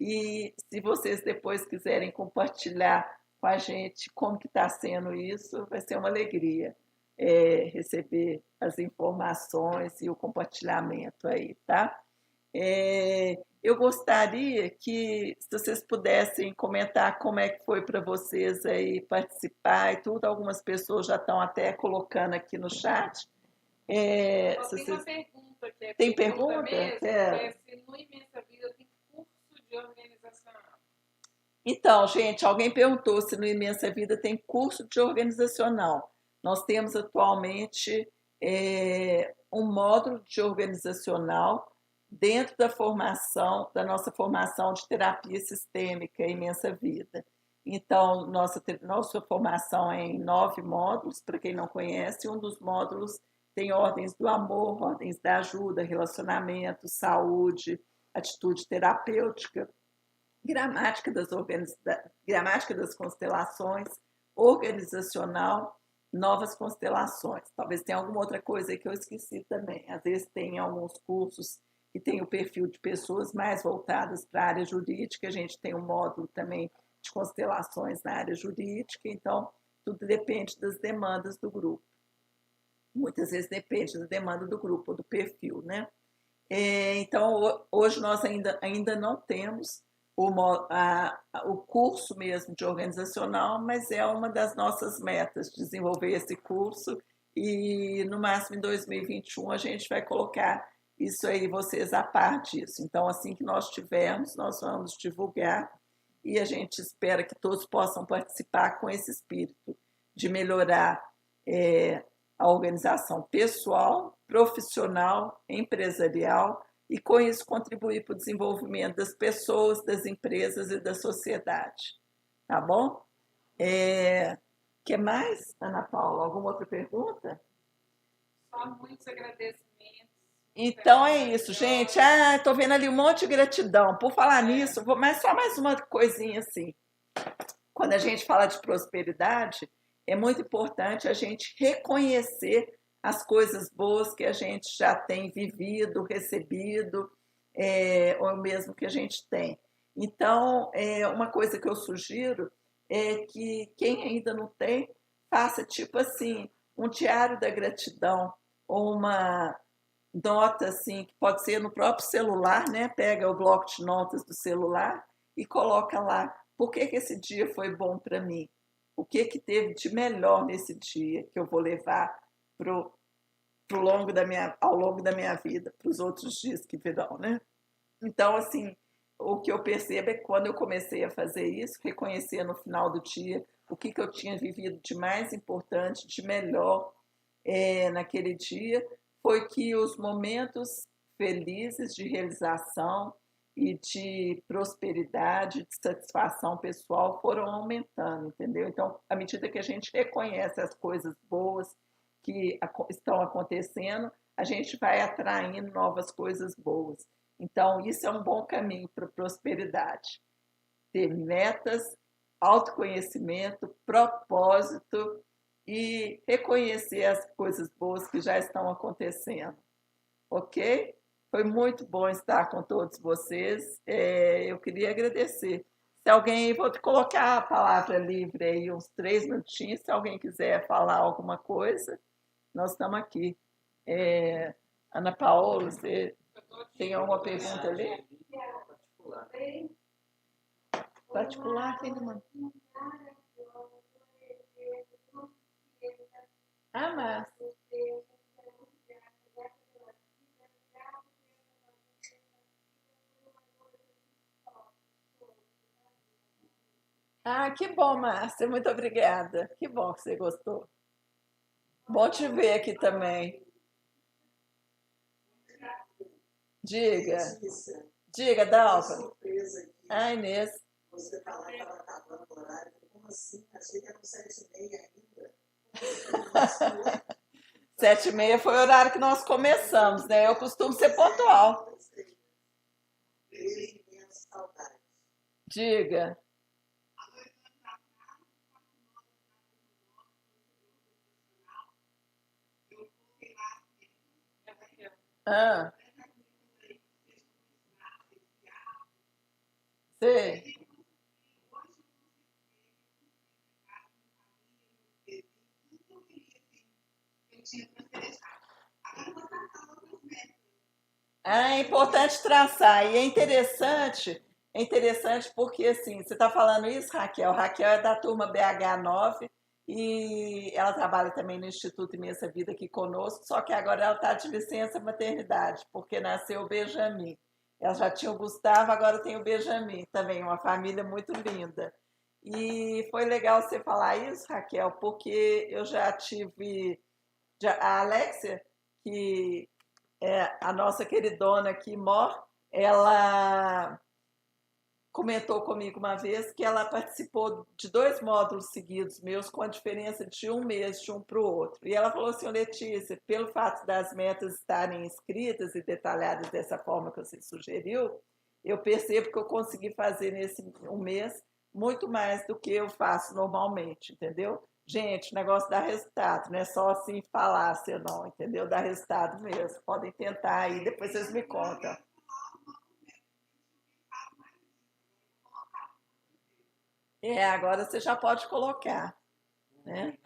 E se vocês depois quiserem compartilhar com a gente como que está sendo isso, vai ser uma alegria receber as informações e o compartilhamento aí, tá? Eu gostaria que, se vocês pudessem comentar como é que foi para vocês aí participar e tudo, algumas pessoas já estão até colocando aqui no chat. Tem uma pergunta que tem pergunta? Mesmo, se no Imensa Vida tem curso de organizacional. Então, gente, alguém perguntou se no Imensa Vida tem curso de organizacional. Nós temos atualmente um módulo de organizacional dentro da nossa formação de terapia sistêmica Imensa Vida. Então, nossa formação é em 9 módulos, para quem não conhece. Um dos módulos tem ordens do amor, ordens da ajuda, relacionamento, saúde, atitude terapêutica, gramática das constelações, organizacional, novas constelações. Talvez tenha alguma outra coisa aí que eu esqueci também. Às vezes tem alguns cursos que tem o perfil de pessoas mais voltadas para a área jurídica. A gente tem um módulo também de constelações na área jurídica. Então, tudo depende das demandas do grupo. Muitas vezes depende da demanda do grupo, do perfil, né? Então, hoje nós ainda não temos o curso mesmo de organizacional, mas é uma das nossas metas, desenvolver esse curso e no máximo em 2021 a gente vai colocar isso aí, vocês a par disso. Então, assim que nós tivermos, nós vamos divulgar e a gente espera que todos possam participar com esse espírito de melhorar a organização pessoal, profissional, empresarial e com isso contribuir para o desenvolvimento das pessoas, das empresas e da sociedade. Tá bom? Que mais, Ana Paula? Alguma outra pergunta? Só muitos agradecimentos. Então é isso, gente. Estou vendo ali um monte de gratidão. Por falar nisso, só mais uma coisinha assim. Quando a gente fala de prosperidade, é muito importante a gente reconhecer as coisas boas que a gente já tem vivido, recebido, ou mesmo que a gente tem. Então, uma coisa que eu sugiro é que quem ainda não tem, faça tipo assim, um diário da gratidão, ou uma nota assim, que pode ser no próprio celular, né? Pega o bloco de notas do celular e coloca lá, por que esse dia foi bom para mim? O que teve de melhor nesse dia que eu vou levar ao longo da minha vida, para os outros dias que virão, né? Então, assim, o que eu percebo é que quando eu comecei a fazer isso, reconhecer no final do dia o que eu tinha vivido de mais importante, de melhor naquele dia, foi que os momentos felizes de realização e de prosperidade, de satisfação pessoal foram aumentando, entendeu? Então, à medida que a gente reconhece as coisas boas que estão acontecendo, a gente vai atraindo novas coisas boas. Então, isso é um bom caminho para a prosperidade. Ter metas, autoconhecimento, propósito e reconhecer as coisas boas que já estão acontecendo. Ok? Foi muito bom estar com todos vocês. Eu queria agradecer. Se alguém, vou colocar a palavra livre aí uns 3 minutinhos, se alguém quiser falar alguma coisa, nós estamos aqui. Ana Paola, você tem alguma pergunta ali? Particular, quem me manda? Márcia. Que bom, Márcia. Muito obrigada. Que bom que você gostou. Bom te ver aqui também. Diga. Diga, Dalva. Inês. Você falar que ela acabando o horário, como assim? Achei que era 7h30 ainda. 7h30 foi o horário que nós começamos, né? Eu costumo ser pontual. Diga. Sei. É importante traçar e é interessante porque assim, você está falando isso, Raquel? Raquel é da turma BH9 e ela trabalha também no Instituto Imensa Vida aqui conosco, só que agora ela está de licença maternidade, porque nasceu o Benjamin. Ela já tinha o Gustavo, agora tem o Benjamin também, uma família muito linda. E foi legal você falar isso, Raquel, porque eu já tive a Alexia, que é a nossa queridona aqui, Mor, ela comentou comigo uma vez que ela participou de 2 módulos seguidos meus com a diferença de 1 mês de um para o outro. E ela falou assim, Letícia, pelo fato das metas estarem escritas e detalhadas dessa forma que você sugeriu, eu percebo que eu consegui fazer nesse 1 mês muito mais do que eu faço normalmente, entendeu? Gente, o negócio dá resultado, não é só assim falar, assim, não, entendeu? Dá resultado mesmo. Podem tentar aí, depois vocês me contam. Agora você já pode colocar, né?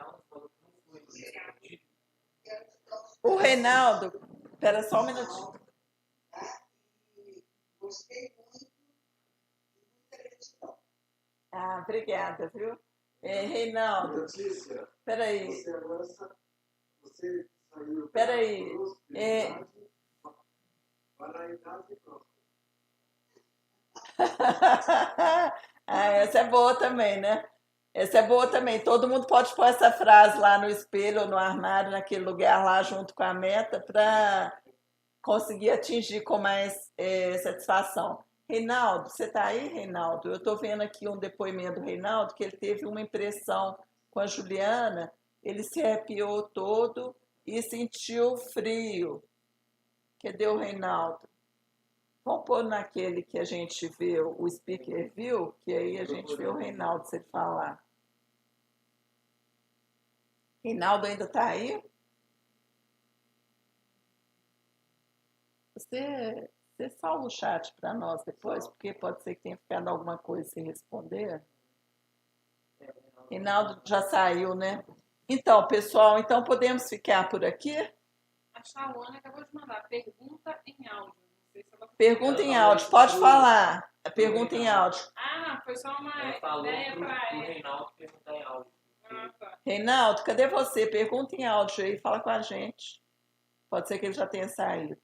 O Reinaldo, espera só um minutinho. gostei muito e muita gratidão. Ah, obrigada, viu? Reinaldo, Letícia, peraí, você agora você saiu peraí. da prosperidade para a idade próxima. Ah, essa é boa também, né? Essa é boa também. Todo mundo pode pôr essa frase lá no espelho ou no armário, naquele lugar lá, junto com a meta, para conseguir atingir com mais satisfação. Reinaldo, você está aí, Reinaldo? Eu estou vendo aqui um depoimento do Reinaldo, que ele teve uma impressão com a Juliana, ele se arrepiou todo e sentiu frio. Cadê o Reinaldo? Vamos pôr naquele que a gente vê, o speaker viu, que aí a gente vê o Reinaldo se ele falar. Reinaldo ainda está aí? Você salva o chat para nós depois, porque pode ser que tenha ficado alguma coisa sem responder. Reinaldo já saiu, né? Então, pessoal, então podemos ficar por aqui? A Shawana acabou de mandar pergunta em áudio. Não sei se ela... Pergunta em áudio, pode falar. A pergunta em áudio. Ah, foi só uma Ela falou ideia pro para ela. Reinaldo perguntar em áudio. Ah, tá. Reinaldo, cadê você? Pergunta em áudio aí, fala com a gente. Pode ser que ele já tenha saído.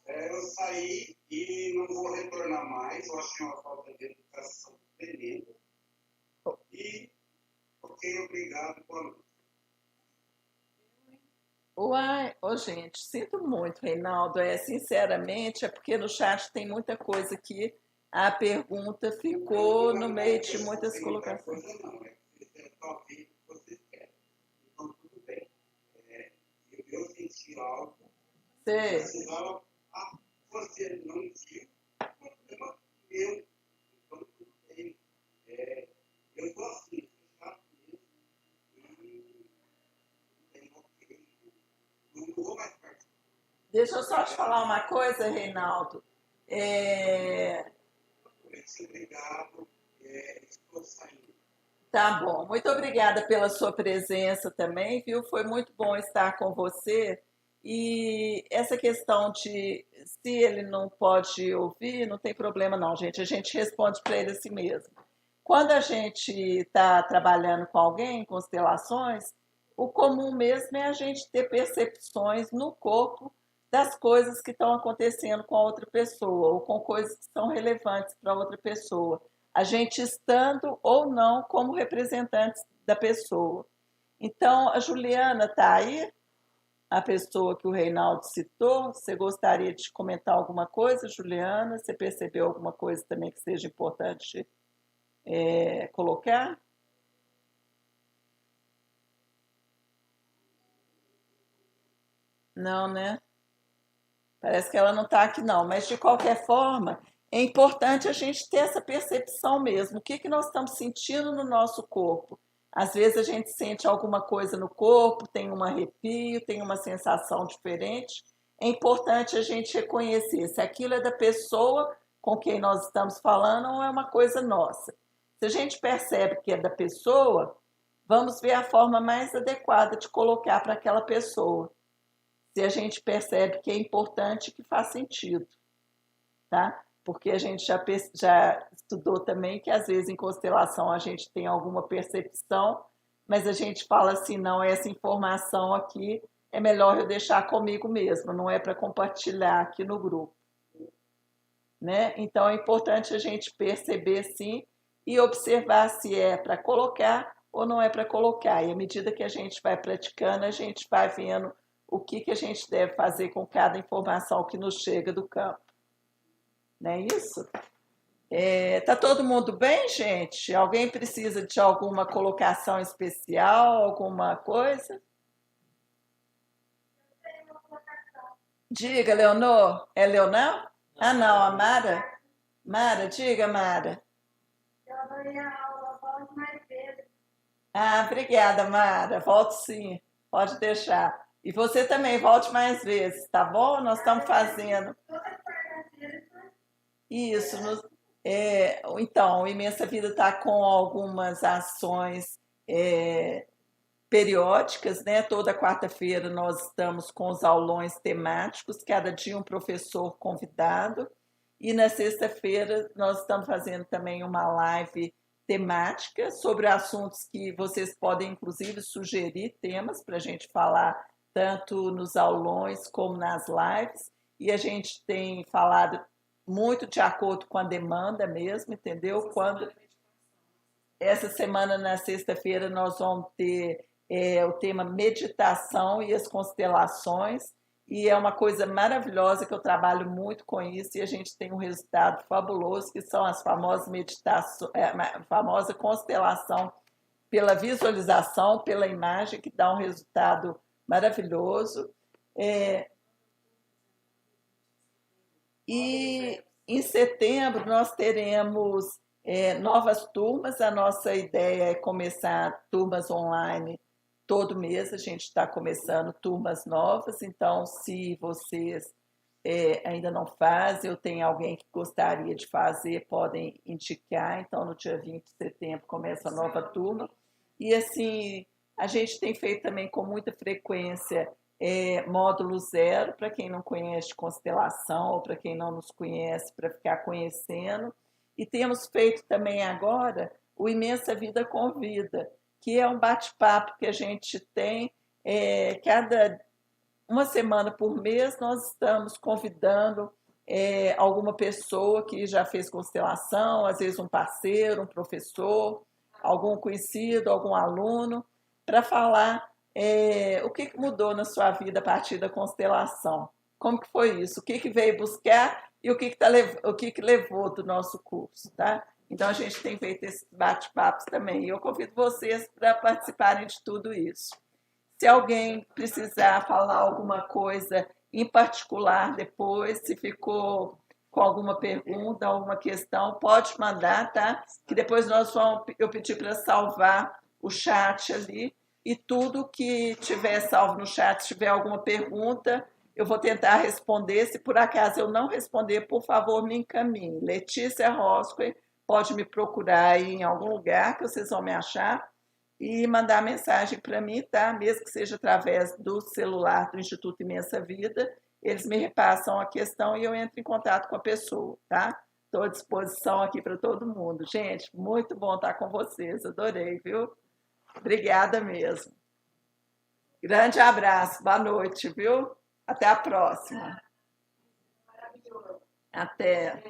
Eu saí e não vou retornar mais. Eu achei uma falta de educação tremenda. E ok, obrigado. Boa noite. Uai, gente, sinto muito, Reinaldo. Sinceramente, é porque no chat tem muita coisa que a pergunta ficou no meio de muitas colocações. Não, é que você só vê o que vocês querem. Então, tudo bem. Eu senti algo. Sei. Precisava. Você não viu. Problema meu. Então, tudo bem. Eu estou assim, fechado mesmo. Não vou mais participar. Deixa eu só te falar uma coisa, Reinaldo. Obrigado. Estou saindo. Tá bom, muito obrigada pela sua presença também, viu? Foi muito bom estar com você. E essa questão de se ele não pode ouvir, não tem problema não, gente. A gente responde para ele assim mesmo. Quando a gente está trabalhando com alguém, em constelações, o comum mesmo é a gente ter percepções no corpo das coisas que estão acontecendo com a outra pessoa, ou com coisas que são relevantes para a outra pessoa. A gente estando ou não como representantes da pessoa. Então, a Juliana está aí, a pessoa que o Reinaldo citou. Você gostaria de comentar alguma coisa, Juliana? Você percebeu alguma coisa também que seja importante colocar? Não, né? Parece que ela não está aqui, não. Mas, de qualquer forma, é importante a gente ter essa percepção mesmo. O que nós estamos sentindo no nosso corpo? Às vezes a gente sente alguma coisa no corpo, tem um arrepio, tem uma sensação diferente. É importante a gente reconhecer se aquilo é da pessoa com quem nós estamos falando ou é uma coisa nossa. Se a gente percebe que é da pessoa, vamos ver a forma mais adequada de colocar para aquela pessoa. Se a gente percebe que é importante, que faz sentido, tá? Porque a gente já estudou também que às vezes em constelação a gente tem alguma percepção, mas a gente fala assim, não, essa informação aqui é melhor eu deixar comigo mesmo, não é para compartilhar aqui no grupo, né? Então é importante a gente perceber sim e observar se é para colocar ou não é para colocar. E à medida que a gente vai praticando, a gente vai vendo o que a gente deve fazer com cada informação que nos chega do campo. Não é isso? Tá todo mundo bem, gente? Alguém precisa de alguma colocação especial, alguma coisa? Eu tenho uma colocação. Diga, Leonor. É Leonor? Ah, não, a Mara. Mara, diga, Mara. Eu adorei a aula, volte mais vezes. Ah, obrigada, Mara. Volto sim, pode deixar. E você também, volte mais vezes, tá bom? Nós estamos fazendo Todas as quartas-feiras, isso. Então, o Imensa Vida está com algumas ações periódicas, né? Toda quarta-feira nós estamos com os aulões temáticos, cada dia um professor convidado. E na sexta-feira nós estamos fazendo também uma live temática sobre assuntos que vocês podem, inclusive, sugerir temas para a gente falar tanto nos aulões como nas lives. E a gente tem falado muito de acordo com a demanda mesmo, entendeu? Essa semana, na sexta-feira, nós vamos ter o tema meditação e as constelações, e é uma coisa maravilhosa que eu trabalho muito com isso, e a gente tem um resultado fabuloso, que são as famosas meditações, a famosa constelação pela visualização, pela imagem, que dá um resultado maravilhoso. E em setembro nós teremos novas turmas. A nossa ideia é começar turmas online todo mês. A gente está começando turmas novas, então se vocês ainda não fazem ou tem alguém que gostaria de fazer, podem indicar. Então no dia 20 de setembro começa a nova turma. E assim, a gente tem feito também com muita frequência módulo 0, para quem não conhece constelação, ou para quem não nos conhece, para ficar conhecendo. E temos feito também agora o Imensa Vida Convida, que é um bate-papo que a gente tem cada uma semana por mês. Nós estamos convidando alguma pessoa que já fez constelação, às vezes um parceiro, um professor, algum conhecido, algum aluno, para falar o que mudou na sua vida a partir da constelação. Como que foi isso? O que veio buscar e o que levou do nosso curso, tá? Então, a gente tem feito esses bate-papos também. E eu convido vocês para participarem de tudo isso. Se alguém precisar falar alguma coisa em particular depois, se ficou com alguma pergunta, alguma questão, pode mandar, tá? Que depois eu pedi para salvar o chat ali, e tudo que tiver salvo no chat, se tiver alguma pergunta, eu vou tentar responder. Se por acaso eu não responder, por favor, me encaminhe. Letícia Roscoe, pode me procurar aí em algum lugar que vocês vão me achar e mandar mensagem para mim, tá? Mesmo que seja através do celular do Instituto Imensa Vida, eles me repassam a questão e eu entro em contato com a pessoa, tá? Estou à disposição aqui para todo mundo. Gente, muito bom estar com vocês, adorei, viu? Obrigada mesmo. Grande abraço, boa noite, viu? Até a próxima. Até.